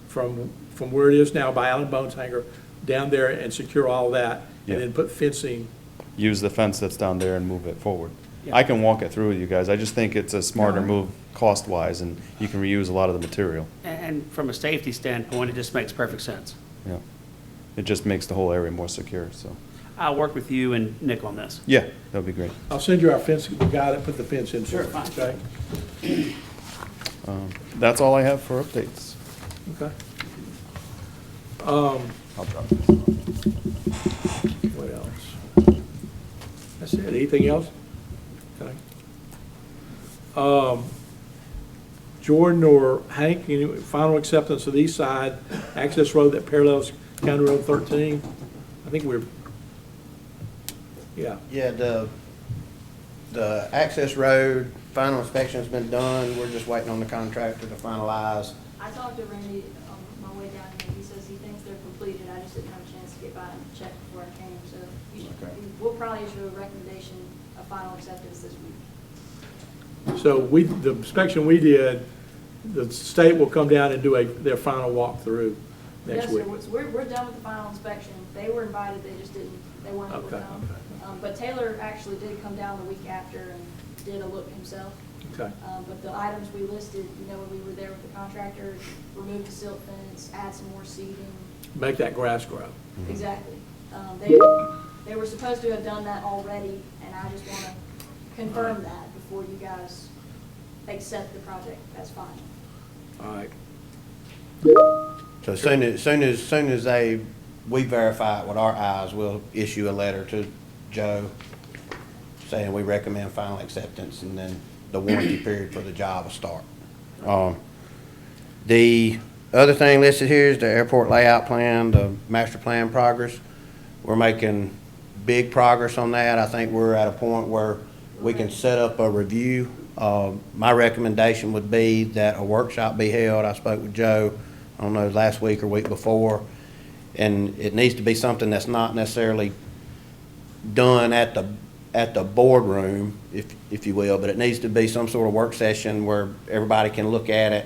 Speaker 3: from where it is now by Allen Bones Hangar, down there and secure all that,
Speaker 11: Yeah.
Speaker 3: and then put fencing.
Speaker 11: Use the fence that's down there and move it forward.
Speaker 4: Yeah.
Speaker 11: I can walk it through with you guys. I just think it's a smarter
Speaker 3: No.
Speaker 11: move cost-wise, and you can reuse a lot of the material.
Speaker 4: And from a safety standpoint, it just makes perfect sense.
Speaker 11: Yeah. It just makes the whole area more secure, so.
Speaker 4: I'll work with you and Nick on this.
Speaker 11: Yeah, that'd be great.
Speaker 3: I'll send you our fence, the guy that put the fence in.
Speaker 4: Sure, fine.
Speaker 3: Okay?
Speaker 11: That's all I have for updates.
Speaker 3: Okay.
Speaker 11: I'll drop it.
Speaker 3: What else? That's it. Anything else? Okay. Jordan or Hank, final acceptance of the east side access road that parallels County Road 13? I think yeah.
Speaker 10: Yeah, the access road, final inspection's been done. We're just waiting on the contractor to finalize.
Speaker 12: I talked to Randy on my way down here. He says he thinks they're completed. I just didn't have a chance to get by and check before I came. So we'll probably issue a recommendation of final acceptance this week.
Speaker 3: So the inspection we did, the state will come down and do their final walkthrough next week.
Speaker 12: Yes, sir. We're done with the final inspection. They were invited, they weren't able to come. But Taylor actually did come down the week after and did a look himself.
Speaker 3: Okay.
Speaker 12: But the items we listed, when we were there with the contractor, remove the silt fence, add some more seating.
Speaker 3: Make that grass grow.
Speaker 12: Exactly. They were supposed to have done that already, and I just want to confirm that before you guys accept the project as final.
Speaker 3: All right.
Speaker 10: So as soon as we verify it with our eyes, we'll issue a letter to Joe saying we recommend final acceptance, and then the warranty period for the job will start. The other thing listed here is the airport layout plan, the master plan progress. We're making big progress on that. I think we're at a point where we can set up a review. My recommendation would be that a workshop be held. I spoke with Joe, I don't know, last week or week before, and it needs to be something that's not necessarily done at the boardroom, if you will, but it needs to be some sort of work session where everybody can look at it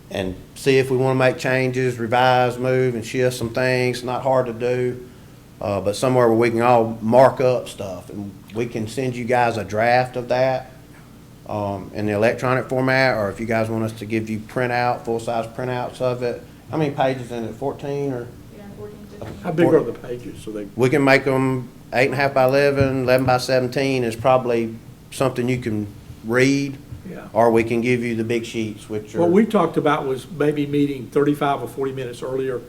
Speaker 10: and see if we want to make changes, revise, move, and shift some things. Not hard to do, but somewhere where we can all mark up stuff, and we can send you guys a draft of that in the electronic format, or if you guys want us to give you full-size printouts of it. How many pages in it, 14 or?
Speaker 12: Yeah, 14, 15.
Speaker 3: How big are the pages?
Speaker 10: We can make them 8.5 by 11, 11 by 17 is probably something you can read.
Speaker 3: Yeah.
Speaker 10: Or we can give you the big sheets, which are.
Speaker 3: What we talked about was maybe meeting 35 or 40 minutes earlier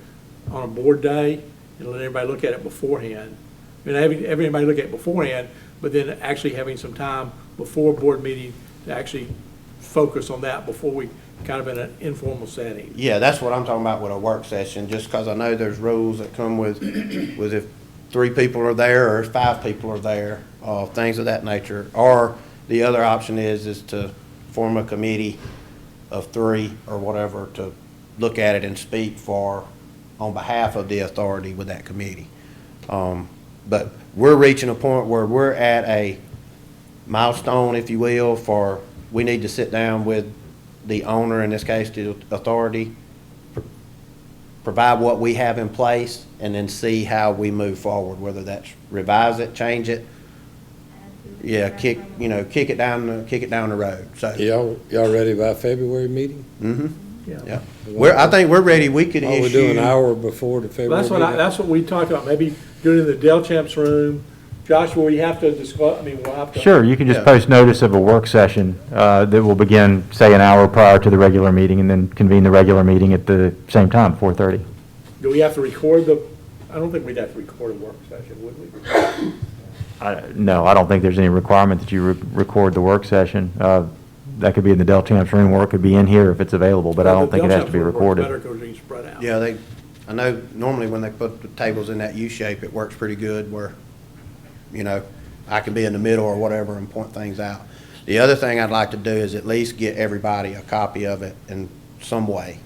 Speaker 3: on a board day and let everybody look at it beforehand. I mean, having everybody look at it beforehand, but then actually having some time before a board meeting to actually focus on that before we kind of in an informal setting.
Speaker 10: Yeah, that's what I'm talking about with a work session, just because I know there's rules that come with if 3 people are there or if 5 people are there, things of that nature. Or the other option is to form a committee of 3 or whatever to look at it and speak on behalf of the authority with that committee. But we're reaching a point where we're at a milestone, if you will, we need to sit down with the owner, in this case the authority, provide what we have in place, and then see how we move forward, whether that's revise it, change it, kick it down the road. So
Speaker 5: Y'all ready by February meeting?
Speaker 3: Yeah.
Speaker 10: I think we're ready. We could issue.
Speaker 5: We do an hour before the February meeting?
Speaker 3: That's what we talked about, maybe doing it in the Del Champ's room. Joshua, we have to discuss, we'll have to.
Speaker 1: Sure, you can just post notice of a work session that will begin, say, an hour prior to the regular meeting, and then convene the regular meeting at the same time, 4:30.
Speaker 3: Do we have to record I don't think we'd have to record a work session, would we?
Speaker 1: No, I don't think there's any requirement that you record the work session. That could be in the Del Champ's room, or it could be in here if it's available, but I don't think it has to be recorded.
Speaker 3: Better because we can spread out.
Speaker 10: Yeah, I know normally when they put the tables in that U shape, it works pretty good where, I can be in the middle or whatever and point things out. The other thing I'd like to do is at least get everybody a copy of it in some way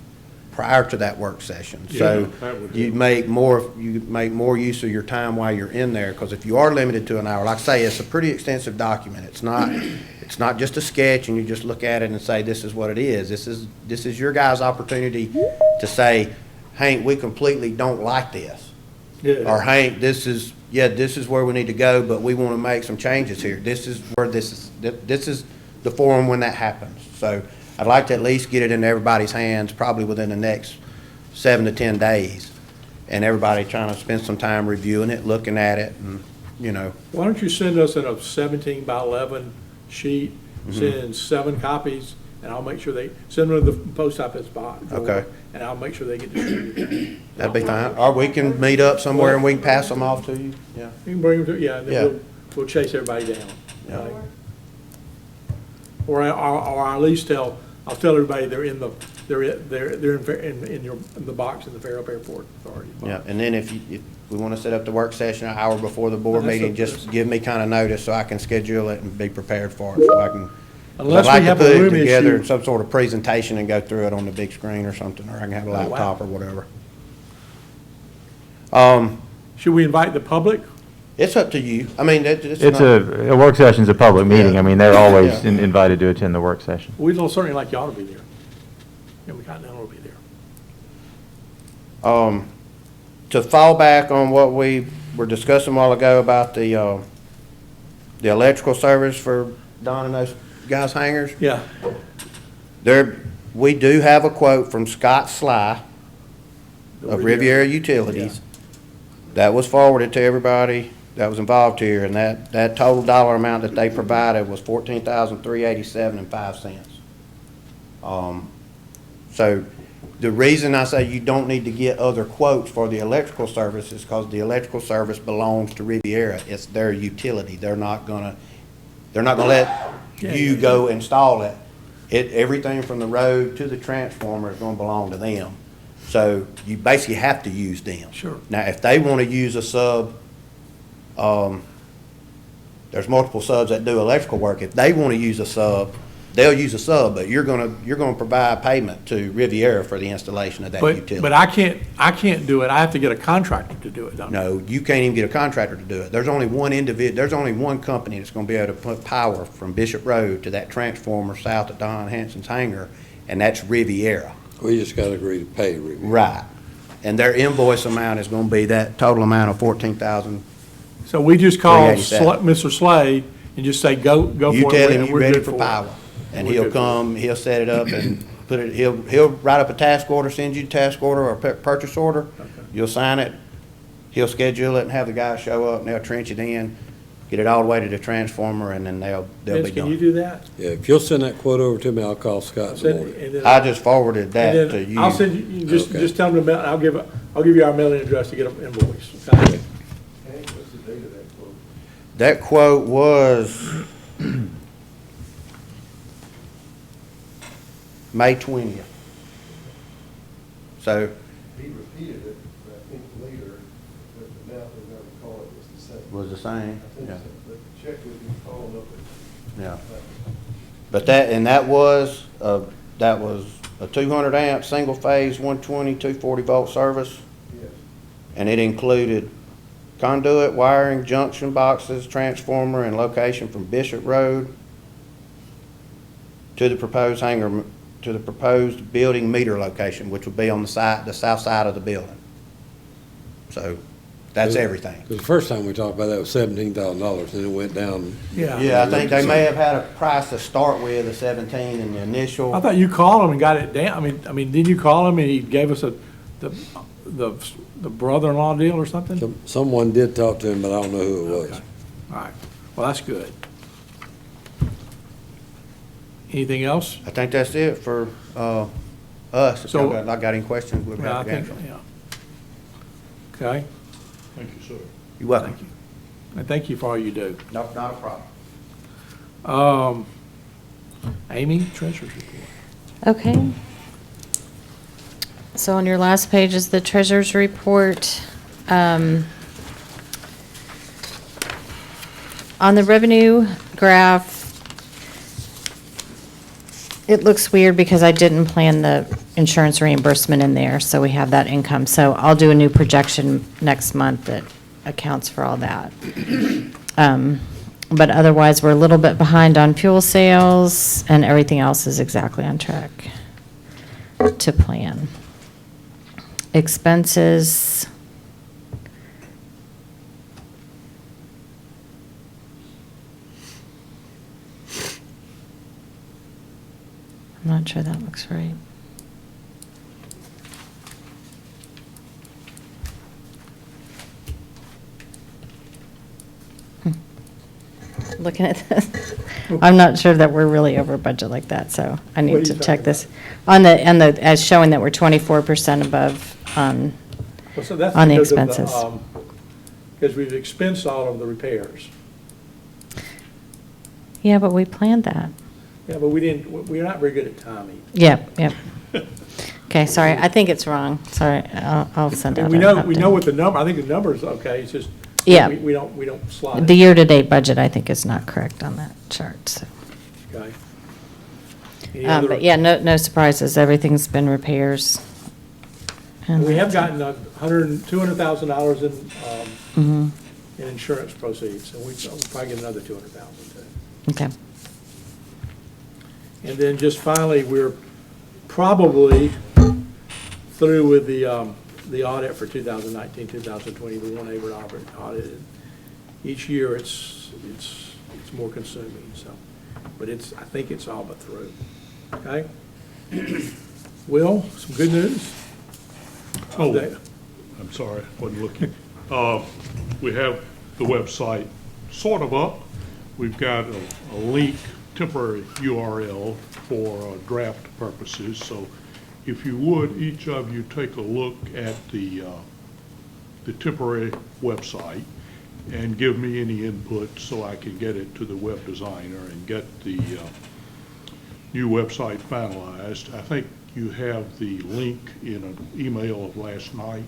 Speaker 10: prior to that work session. So you make more use of your time while you're in there, because if you are limited to an hour, like I say, it's a pretty extensive document. It's not just a sketch and you just look at it and say, this is what it is. This is your guys' opportunity to say, Hank, we completely don't like this.
Speaker 3: Yeah.
Speaker 10: Or Hank, this is where we need to go, but we want to make some changes here. This is the forum when that happens. So I'd like to at least get it in everybody's hands probably within the next 7 to 10 days. And everybody trying to spend some time reviewing it, looking at it, and,
Speaker 3: Why don't you send us in a 17 by 11 sheet, send 7 copies, and I'll make sure send them to the post office box.
Speaker 10: Okay.
Speaker 3: And I'll make sure they get distributed.
Speaker 10: That'd be fine. Or we can meet up somewhere and we can pass them off to you. Yeah.
Speaker 3: You can bring them to, and
Speaker 10: Yeah.
Speaker 3: then we'll chase everybody down.
Speaker 10: Yeah.
Speaker 3: Right. Or at least I'll tell everybody they're in the, they're in the box in the Fairhope Airport Authority box.
Speaker 10: Yeah, and then if we want to set up the work session an hour before the board
Speaker 3: That's
Speaker 10: meeting,
Speaker 3: a-
Speaker 10: just give me kind of notice so I can schedule it and be prepared for it, so I can. 'cause
Speaker 3: Unless
Speaker 10: I'd
Speaker 3: we
Speaker 10: like
Speaker 3: have
Speaker 10: to
Speaker 3: a
Speaker 10: put it
Speaker 3: room
Speaker 10: together,
Speaker 3: issue.
Speaker 10: some sort of presentation and go through it on the big screen or something, or I can have a
Speaker 3: Oh, wow.
Speaker 10: laptop or whatever.
Speaker 3: Should we invite the public?
Speaker 10: It's up to you. I mean, it's
Speaker 1: It's
Speaker 10: not.
Speaker 1: a work session's a public meeting.
Speaker 10: Yeah.
Speaker 1: I mean, they're always
Speaker 10: Yeah.
Speaker 1: invited to attend the work session.
Speaker 3: We'd certainly like y'all to be there. And we Continental will be there.
Speaker 10: To fall back on what we were discussing a while ago about the electrical service for Don and those guys' hangers,
Speaker 3: Yeah.
Speaker 10: we do have a quote from Scott Sly
Speaker 3: The
Speaker 10: of Riviera Utilities that was forwarded to everybody that was involved here, and that total dollar amount that they provided was $14,387.05. So the reason I say you don't need to get other quotes for the electrical service is because the electrical service belongs to Riviera. It's their utility. They're not gonna let you go install it. Everything from the road to the transformer is gonna belong to them. So you basically have to use them.
Speaker 3: Sure.
Speaker 10: Now, if they want to use a sub, there's multiple subs that do electrical work. If they want to use a sub, they'll use a sub, but you're gonna provide payment to Riviera for the installation of that utility.
Speaker 3: But I can't do it. I have to get a contractor to do it, don't I?
Speaker 10: No, you can't even get a contractor to do it. There's only one company that's gonna be able to put power from Bishop Road to that transformer south of Don Hanson's hangar, and that's Riviera.
Speaker 5: We just got to agree to pay Riviera.
Speaker 10: Right. And their invoice amount is gonna be that total amount of 14,000.
Speaker 3: So we just call
Speaker 10: $387.
Speaker 3: Mr. Slay and just say, go for it.
Speaker 10: You tell him
Speaker 3: and
Speaker 10: you're
Speaker 3: we're
Speaker 10: ready
Speaker 3: good
Speaker 10: for
Speaker 3: it.
Speaker 10: power. And
Speaker 3: We're
Speaker 10: he'll
Speaker 3: good for it.
Speaker 10: come, he'll set it up and put it, he'll write up a task order, send you a task order or a purchase order. You'll sign it, he'll schedule it and have the guys show up and they'll trench it in, get it all the way to the transformer, and then they'll be
Speaker 3: Vince, can you
Speaker 10: done.
Speaker 3: do that?
Speaker 5: Yeah, if you'll send that quote over to me, I'll call Scott in the morning.
Speaker 3: And then-
Speaker 10: I just forwarded that
Speaker 3: and
Speaker 10: to
Speaker 3: then
Speaker 10: you.
Speaker 3: I'll send you, just
Speaker 5: Okay.
Speaker 3: tell them about, I'll give you our mailing address to get an invoice. Okay?
Speaker 8: What's the date of that quote?
Speaker 10: That quote was May 20th. So,
Speaker 8: He repeated it, but I think later, but the amount, as I recall, it was the same.
Speaker 10: was the same,
Speaker 8: I think
Speaker 10: yeah,
Speaker 8: so, but check with him, call him up.
Speaker 10: yeah. But that was a 200 amp, single phase, 120, 240 volt service.
Speaker 8: Yes.
Speaker 10: And it included conduit, wiring, junction boxes, transformer, and location from Bishop Road to the proposed hangar, to the proposed building meter location, which would be on the south side of the building. So, that's everything.
Speaker 5: Because the first time we talked about that was $17,000, and it went down.
Speaker 3: Yeah.
Speaker 10: Yeah, I think they may have had a price to start with, the 17, and the initial.
Speaker 3: I thought you called him and got it down. I mean, didn't you call him and he gave us the brother-in-law deal or something?
Speaker 5: Someone did talk to him, but I don't know who it was.
Speaker 3: Okay. All right. Well, that's good. Anything else?
Speaker 10: I think that's it for, us. If
Speaker 3: So-
Speaker 10: y'all got any questions, we'll
Speaker 3: Yeah, I
Speaker 10: have to
Speaker 3: think,
Speaker 10: answer.
Speaker 3: yeah. Okay,
Speaker 9: Thank you, sir.
Speaker 10: You're welcome.
Speaker 3: thank you. And thank you for all you do.
Speaker 10: No, not a problem.
Speaker 3: Amy, treasurer's report.
Speaker 2: Okay. So on your last page is the treasurer's report. On the revenue graph, it looks weird because I didn't plan the insurance reimbursement in there, so we have that income. So I'll do a new projection next month that accounts for all that. But otherwise, we're a little bit behind on fuel sales, and everything else is exactly on track to plan. Expenses. I'm not sure that looks right. Looking at this, I'm not sure that we're really over budget like that, so I
Speaker 3: What are
Speaker 2: need
Speaker 3: you
Speaker 2: to
Speaker 3: talking
Speaker 2: check this. On the, as showing that we're 24% above on,
Speaker 3: Well, so that's
Speaker 2: On the
Speaker 3: because of
Speaker 2: expenses.
Speaker 3: Because we've expensed all of the repairs.
Speaker 2: yeah, but we planned that.
Speaker 3: Yeah, but we're not very good at timing.
Speaker 2: Yep, yep. Okay, sorry, I think it's wrong. Sorry, I'll send out
Speaker 3: And
Speaker 2: an
Speaker 3: we know
Speaker 2: update.
Speaker 3: what the number, I think the number's okay, it's just.
Speaker 2: Yeah.
Speaker 3: We don't slide.
Speaker 2: The year-to-date budget, I think, is not correct on that chart, so.
Speaker 3: Okay. Any other-
Speaker 2: But yeah, no surprises. Everything's been repairs. And
Speaker 3: We have gotten $200,000
Speaker 2: Mhm.
Speaker 3: in insurance proceeds, and we'll probably get another 200,000 too.
Speaker 2: Okay.
Speaker 3: And then just finally, we're probably through with the audit for 2019, 2020, the one Avery audit. Each year, it's more consuming, so, but I think it's all but through. Okay? Will, some good news?
Speaker 9: Oh,
Speaker 3: There.
Speaker 9: I'm sorry, wasn't looking. We have the website sort of up. We've got a link, temporary URL for draft purposes. So if you would, each of you take a look at the temporary website and give me any input so I can get it to the web designer and get the new website finalized. I think you have the link in an email of last night.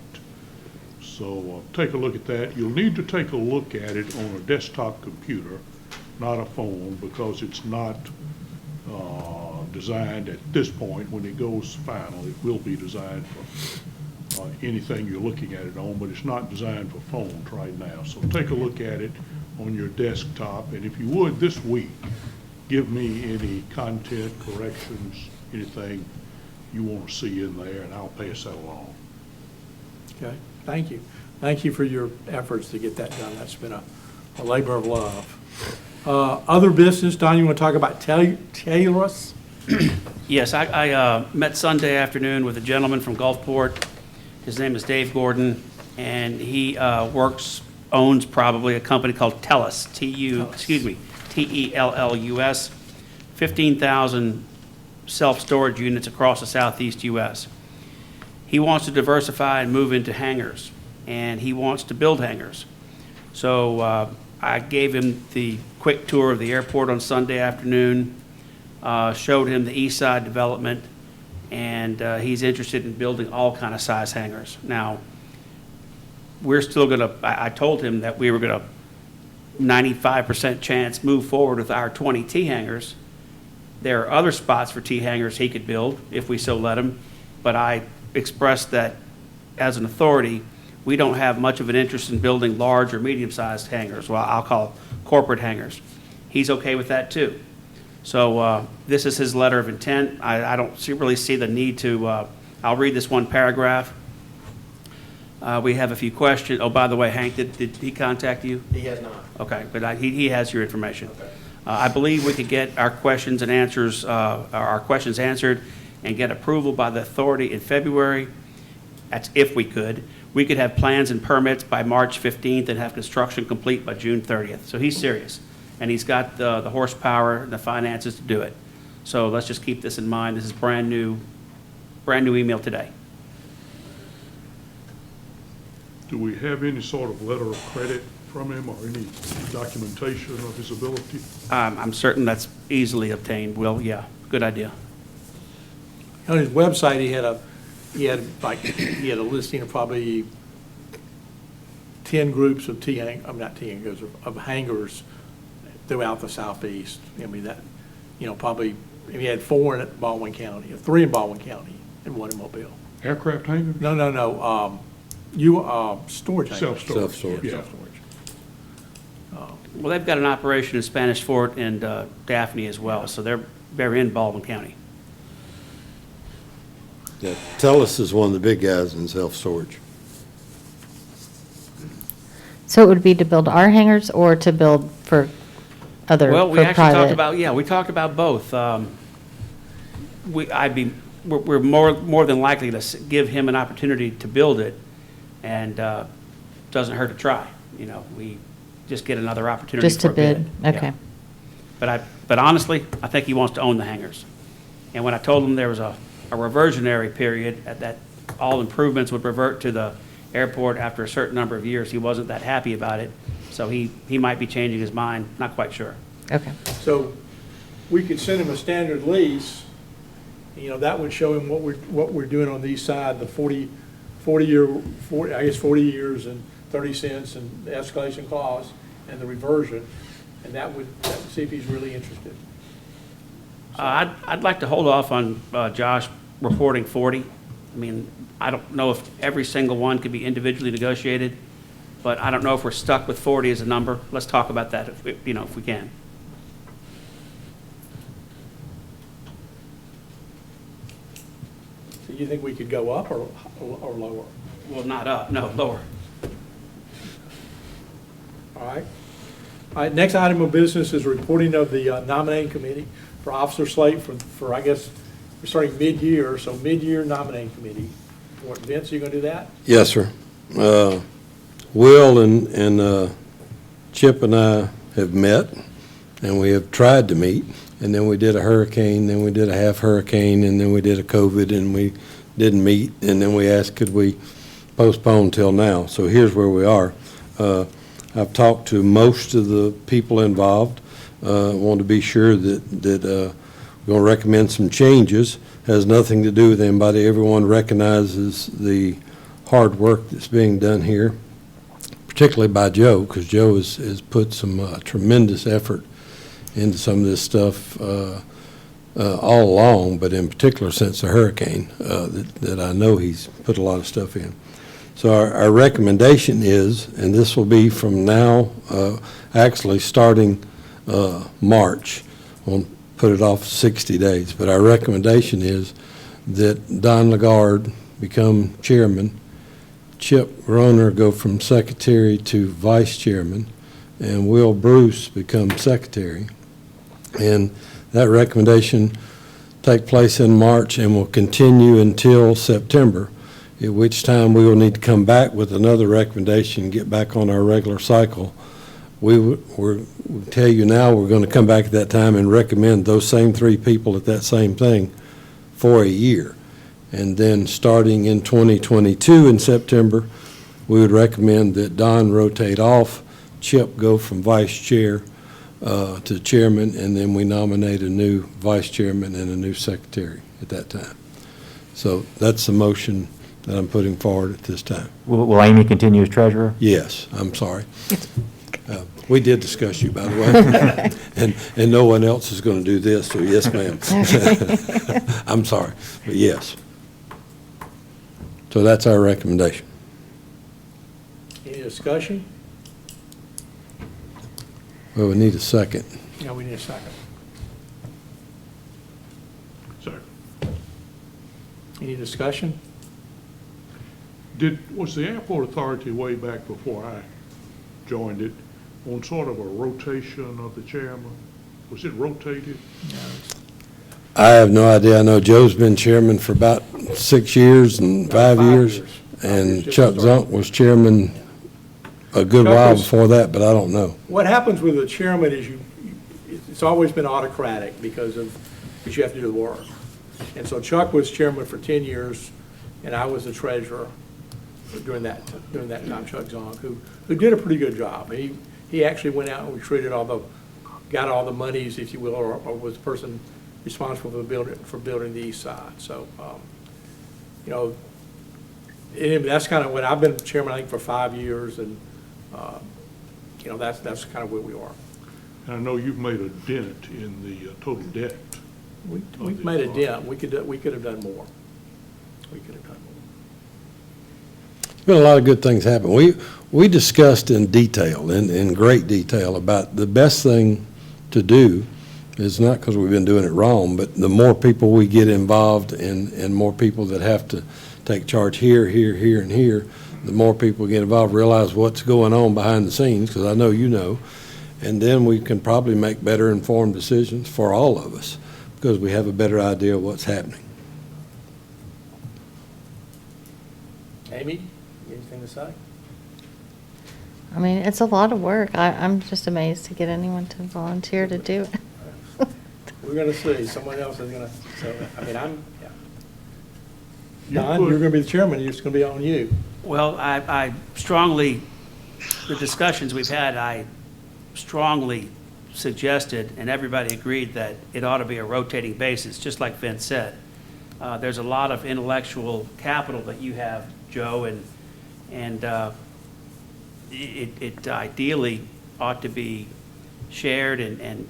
Speaker 9: So take a look at that. You'll need to take a look at it on a desktop computer, not a phone, because it's not designed at this point. When it goes final, it will be designed for anything you're looking at it on, but it's not designed for phones right now. So take a look at it on your desktop, and if you would, this week, give me any content corrections, anything you want to see in there, and I'll pass that along.
Speaker 3: Okay, thank you. Thank you for your efforts to get that done. That's been a labor of love. Other business, Don, you want to talk about Taylor's?
Speaker 4: Yes, I met Sunday afternoon with a gentleman from Gulfport. His name is Dave Gordon, and he owns probably a company called Tellus, Tellus, 15,000 self-storage units across the southeast U.S. He wants to diversify and move into hangars, and he wants to build hangars. So I gave him the quick tour of the airport on Sunday afternoon, showed him the east side development, and he's interested in building all kind of size hangars. Now, we're still going to, I told him that we were going to 95% chance move forward with our 20 T hangars. There are other spots for T hangars he could build if we so let him, but I expressed that as an authority, we don't have much of an interest in building large or medium-sized hangars, well, I'll call corporate hangars. He's okay with that too. So this is his letter of intent. I don't really see the need to, I'll read this one paragraph. We have a few questions. Oh, by the way, Hank, did he contact you?
Speaker 10: He has not.
Speaker 4: Okay, but he has your information.
Speaker 10: Okay.
Speaker 4: I believe we could get our questions and answers, our questions answered and get approval by the authority in February. That's if we could. We could have plans and permits by March 15th and have construction complete by June 30th. So he's serious, and he's got the horsepower and the finances to do it. So let's just keep this in mind. This is brand new email today.
Speaker 9: Do we have any sort of letter of credit from him or any documentation of his ability?
Speaker 4: I'm certain that's easily obtained. Well, yeah, good idea.
Speaker 3: On his website, he had a listing of probably 10 groups of of hangars throughout the southeast. I mean, that, probably, he had 4 in Baldwin County, or 3 in Baldwin County, and 1 in Mobile.
Speaker 9: Aircraft hangars?
Speaker 3: No, storage hangars.
Speaker 9: Self-storage, yeah.
Speaker 3: Self-storage.
Speaker 4: Well, they've got an operation in Spanish Fort and Daphne as well, so they're in Baldwin County.
Speaker 5: Yeah, Tellus is one of the big guys in self-storage.
Speaker 2: So it would be to build our hangars or to build for other,
Speaker 4: Well, we
Speaker 2: for
Speaker 4: actually talked
Speaker 2: private?
Speaker 4: we talked about both. We're more than likely to give him an opportunity to build it, and doesn't hurt to try. We just get another opportunity
Speaker 2: Just
Speaker 4: for
Speaker 2: to
Speaker 4: a bid.
Speaker 2: bid? Okay.
Speaker 4: Yeah. But honestly, I think he wants to own the hangars. And when I told him there was a reversionary period, that all improvements would revert to the airport after a certain number of years, he wasn't that happy about it. So he might be changing his mind, not quite sure.
Speaker 2: Okay.
Speaker 3: So we could send him a standard lease, you know, that would show him what we're doing on the east side, the 40 years and 30 cents and the escalation clause and the reversion, and that would see if he's really interested.
Speaker 4: I'd like to hold off on Josh reporting 40. I mean, I don't know if every single one could be individually negotiated, but I don't know if we're stuck with 40 as a number. Let's talk about that if we can.
Speaker 3: So you think we could go up or lower?
Speaker 4: Well, not up, no, lower.
Speaker 3: All right. All right, next item of business is reporting of the nominating committee for officer slate for I guess, we're starting mid-year, so mid-year nominating committee. What, Vince, you gonna do that?
Speaker 5: Yes, sir. Will and Chip and I have met, and we have tried to meet, and then we did a hurricane, then we did a half hurricane, and then we did a COVID, and we didn't meet, and then we asked, could we postpone till now? So here's where we are. I've talked to most of the people involved. Want to be sure that we're going to recommend some changes. Has nothing to do with anybody. Everyone recognizes the hard work that's being done here, particularly by Joe, because Joe has put some tremendous effort into some of this stuff all along, but in particular since the hurricane, that I know he's put a lot of stuff in. So our recommendation is, and this will be from now, actually starting March, we'll put it off 60 days, but our recommendation is that Don Lagarde become chairman, Chip Groner go from secretary to vice chairman, and Will Bruce become secretary. And that recommendation take place in March and will continue until September, at which time we will need to come back with another recommendation, get back on our regular cycle. We'll tell you now we're going to come back at that time and recommend those same three people at that same thing for a year. And then starting in 2022 in September, we would recommend that Don rotate off, Chip go from vice chair to chairman, and then we nominate a new vice chairman and a new secretary at that time. So that's the motion that I'm putting forward at this time.
Speaker 1: Will Amy continue as treasurer?
Speaker 5: Yes, I'm sorry. We did discuss you, by the way, and no one else is going to do this, so yes, ma'am. I'm sorry, but yes. So that's our recommendation.
Speaker 3: Any discussion?
Speaker 5: Well, we need a second.
Speaker 3: Yeah, we need a second.
Speaker 9: Sorry.
Speaker 3: Any discussion?
Speaker 9: Was the airport authority way back before I joined it on sort of a rotation of the chairman? Was it rotated?
Speaker 5: I have no idea. I know Joe's been chairman for about 6 years and 5 years. And Chuck Zunk was chairman a good while before that, but I don't know.
Speaker 3: What happens with the chairman is it's always been autocratic because you have to do the work. And so Chuck was chairman for 10 years, and I was the treasurer during that time, Chuck Zunk, who did a pretty good job. He actually went out and recruited got all the monies, if you will, or was the person responsible for building the east side. So, you know, that's kind of when I've been chairman, I think, for 5 years, and you know, that's kind of where we are.
Speaker 9: And I know you've made a dent in the total debt.
Speaker 3: We've made a dent. We could have done more. We could have done more.
Speaker 5: Been a lot of good things happen. We discussed in detail, in great detail, about the best thing to do is not because we've been doing it wrong, but the more people we get involved and more people that have to take charge here, and here, the more people get involved, realize what's going on behind the scenes, because I know you know, and then we can probably make better informed decisions for all of us because we have a better idea of what's happening.
Speaker 3: Amy, anything to say?
Speaker 2: I mean, it's a lot of work. I'm just amazed to get anyone to volunteer to do it.
Speaker 3: We're going to see. Someone else is going to. So, I mean, yeah. Don, you're going to be the chairman. It's going to be on you.
Speaker 4: Well, I strongly, the discussions we've had, I strongly suggested, and everybody agreed that it ought to be a rotating basis, just like Vince said. There's a lot of intellectual capital that you have, Joe, and it ideally ought to be shared and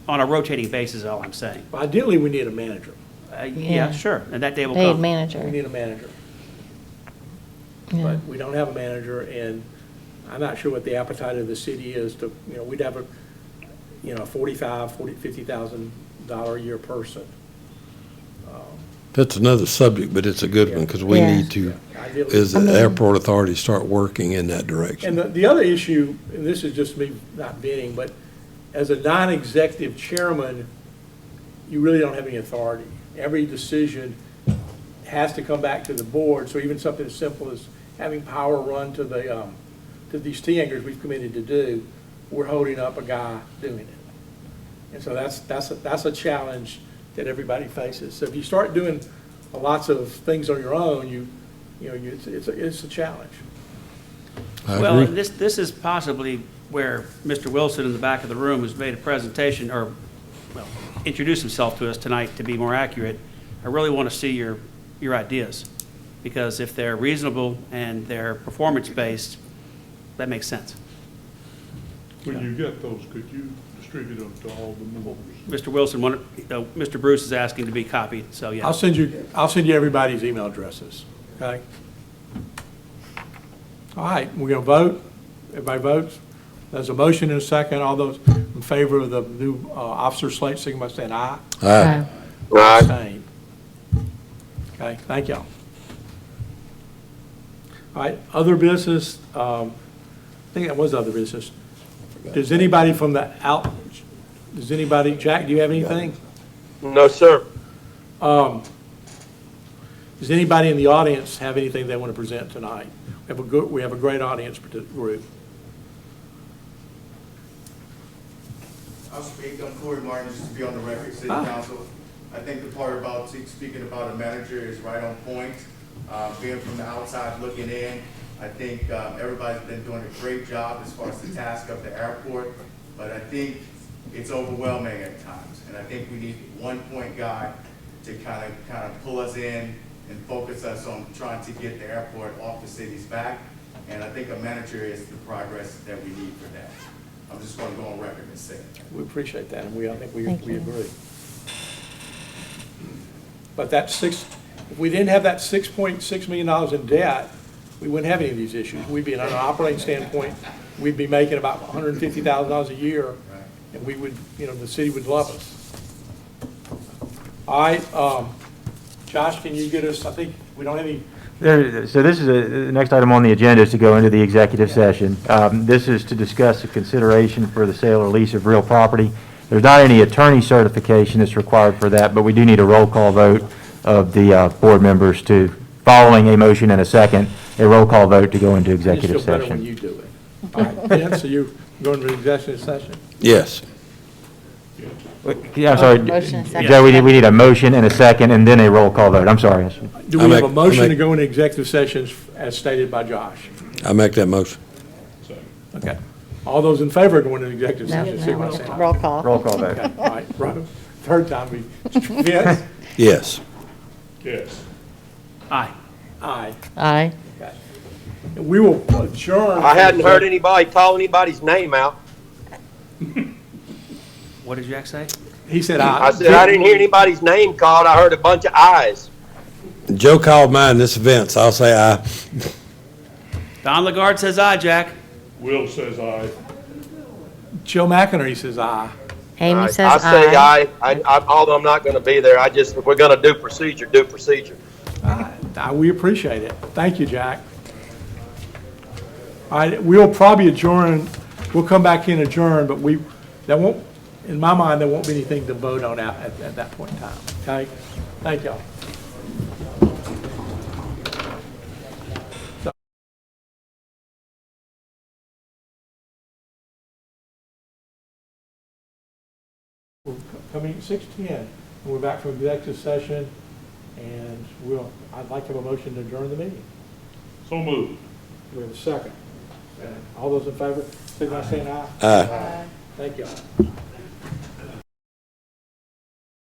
Speaker 4: on a rotating basis, is all I'm saying.
Speaker 3: Ideally, we need a manager.
Speaker 4: Yeah,
Speaker 2: Yeah.
Speaker 4: sure, and that day will
Speaker 2: Paid
Speaker 4: come.
Speaker 3: We
Speaker 2: manager.
Speaker 3: need a manager.
Speaker 2: Yeah.
Speaker 3: But we don't have a manager, and I'm not sure what the appetite of the city is to, we'd have a $50,000 a year person.
Speaker 5: That's another subject, but it's a good one, because we
Speaker 2: Yeah.
Speaker 5: need to,
Speaker 3: Ideally-
Speaker 5: as the airport authority, start working in that direction.
Speaker 3: And the other issue, and this is just me not venting, but as a non-executive chairman, you really don't have any authority. Every decision has to come back to the board, so even something as simple as having power run to these T anchors we've committed to do, we're holding up a guy doing it. And so that's a challenge that everybody faces. So if you start doing lots of things on your own, it's a challenge.
Speaker 5: I
Speaker 4: Well,
Speaker 5: agree.
Speaker 4: and this is possibly where Mr. Wilson in the back of the room has made a presentation, or, well, introduced himself to us tonight, to be more accurate. I really want to see your ideas, because if they're reasonable and they're performance-based, that makes sense.
Speaker 9: When you get those, could you distribute them to all the members?
Speaker 4: Mr. Wilson, Mr. Bruce is asking to be copied, so yeah.
Speaker 3: I'll send you everybody's email addresses, okay? All right, we're gonna vote. Everybody votes. There's a motion and a second. All those in favor of the new officer slate, signify by saying aye.
Speaker 5: Aye.
Speaker 3: Same. Okay, thank y'all. All right, other business, I think that was other business. Does anybody from Jack, do you have anything?
Speaker 6: No, sir.
Speaker 3: Does anybody in the audience have anything they want to present tonight? We have a great audience group.
Speaker 13: I'll speak. I'm Corey Martin, just to be on the record, City Council. I think the part about speaking about a manager is right on point. Being from the outside looking in, I think everybody's been doing a great job as far as the task of the airport, but I think it's overwhelming at times. And I think we need one point guy to kind of pull us in and focus us on trying to get the airport off the city's back. And I think a manager is the progress that we need for that. I'm just going to go on record and say it.
Speaker 3: We appreciate that, and I think we
Speaker 2: Thank you.
Speaker 3: agree. But if we didn't have that $6.6 million in debt, we wouldn't have any of these issues. We'd be, on an operating standpoint, we'd be making about $150,000 a year, and we would, the city would love us. All right, Josh, can you get us, I think we don't have any,
Speaker 1: So this is the next item on the agenda is to go into the executive session. This is to discuss the consideration for the sale or lease of real property. There's not any attorney certification that's required for that, but we do need a roll call vote of the board members following a motion and a second, a roll call vote to go into
Speaker 3: I just
Speaker 1: executive
Speaker 3: feel better when
Speaker 1: session.
Speaker 3: you do it. All right, Vince, so you're going to the executive session?
Speaker 5: Yes.
Speaker 1: I'm sorry,
Speaker 2: Motion and second.
Speaker 1: Joe, we need a motion and a second, and then a roll call vote. I'm sorry.
Speaker 3: Do we have a motion to go into executive sessions as stated by Josh?
Speaker 5: I make that motion.
Speaker 3: Okay. All those in favor of going into executive
Speaker 2: No,
Speaker 3: session, signify by saying aye.
Speaker 2: roll call.
Speaker 1: Roll call vote.
Speaker 3: Okay, all right, right. Third time we, Vince?
Speaker 5: Yes.
Speaker 9: Yes.
Speaker 4: Aye.
Speaker 3: Aye.
Speaker 2: Aye.
Speaker 3: Okay. And we will adjourn.
Speaker 6: I hadn't heard anybody call anybody's name out.
Speaker 4: What did Jack say?
Speaker 3: He said aye.
Speaker 6: I said, I didn't hear anybody's name called. I heard a bunch of ayes.
Speaker 5: Joe called mine, this Vince. I'll say aye.
Speaker 4: Don Lagarde says aye, Jack.
Speaker 9: Will says aye.
Speaker 3: Joe McInerney says aye.
Speaker 2: Amy
Speaker 6: I
Speaker 2: says
Speaker 6: say
Speaker 2: aye.
Speaker 6: aye. Although I'm not going to be there, if we're going to do procedure, do procedure.
Speaker 3: We appreciate it. Thank you, Jack. All right, we'll probably adjourn, we'll come back in adjourn, but that won't, in my mind, there won't be anything to vote on at that point in time, okay? Thank y'all. We're coming at 6:10, and we're back from executive session, and I'd like to have a motion to adjourn the meeting.
Speaker 9: So moved.
Speaker 3: We have a second. All those in favor, signify by saying aye.
Speaker 5: Aye.
Speaker 3: Thank you.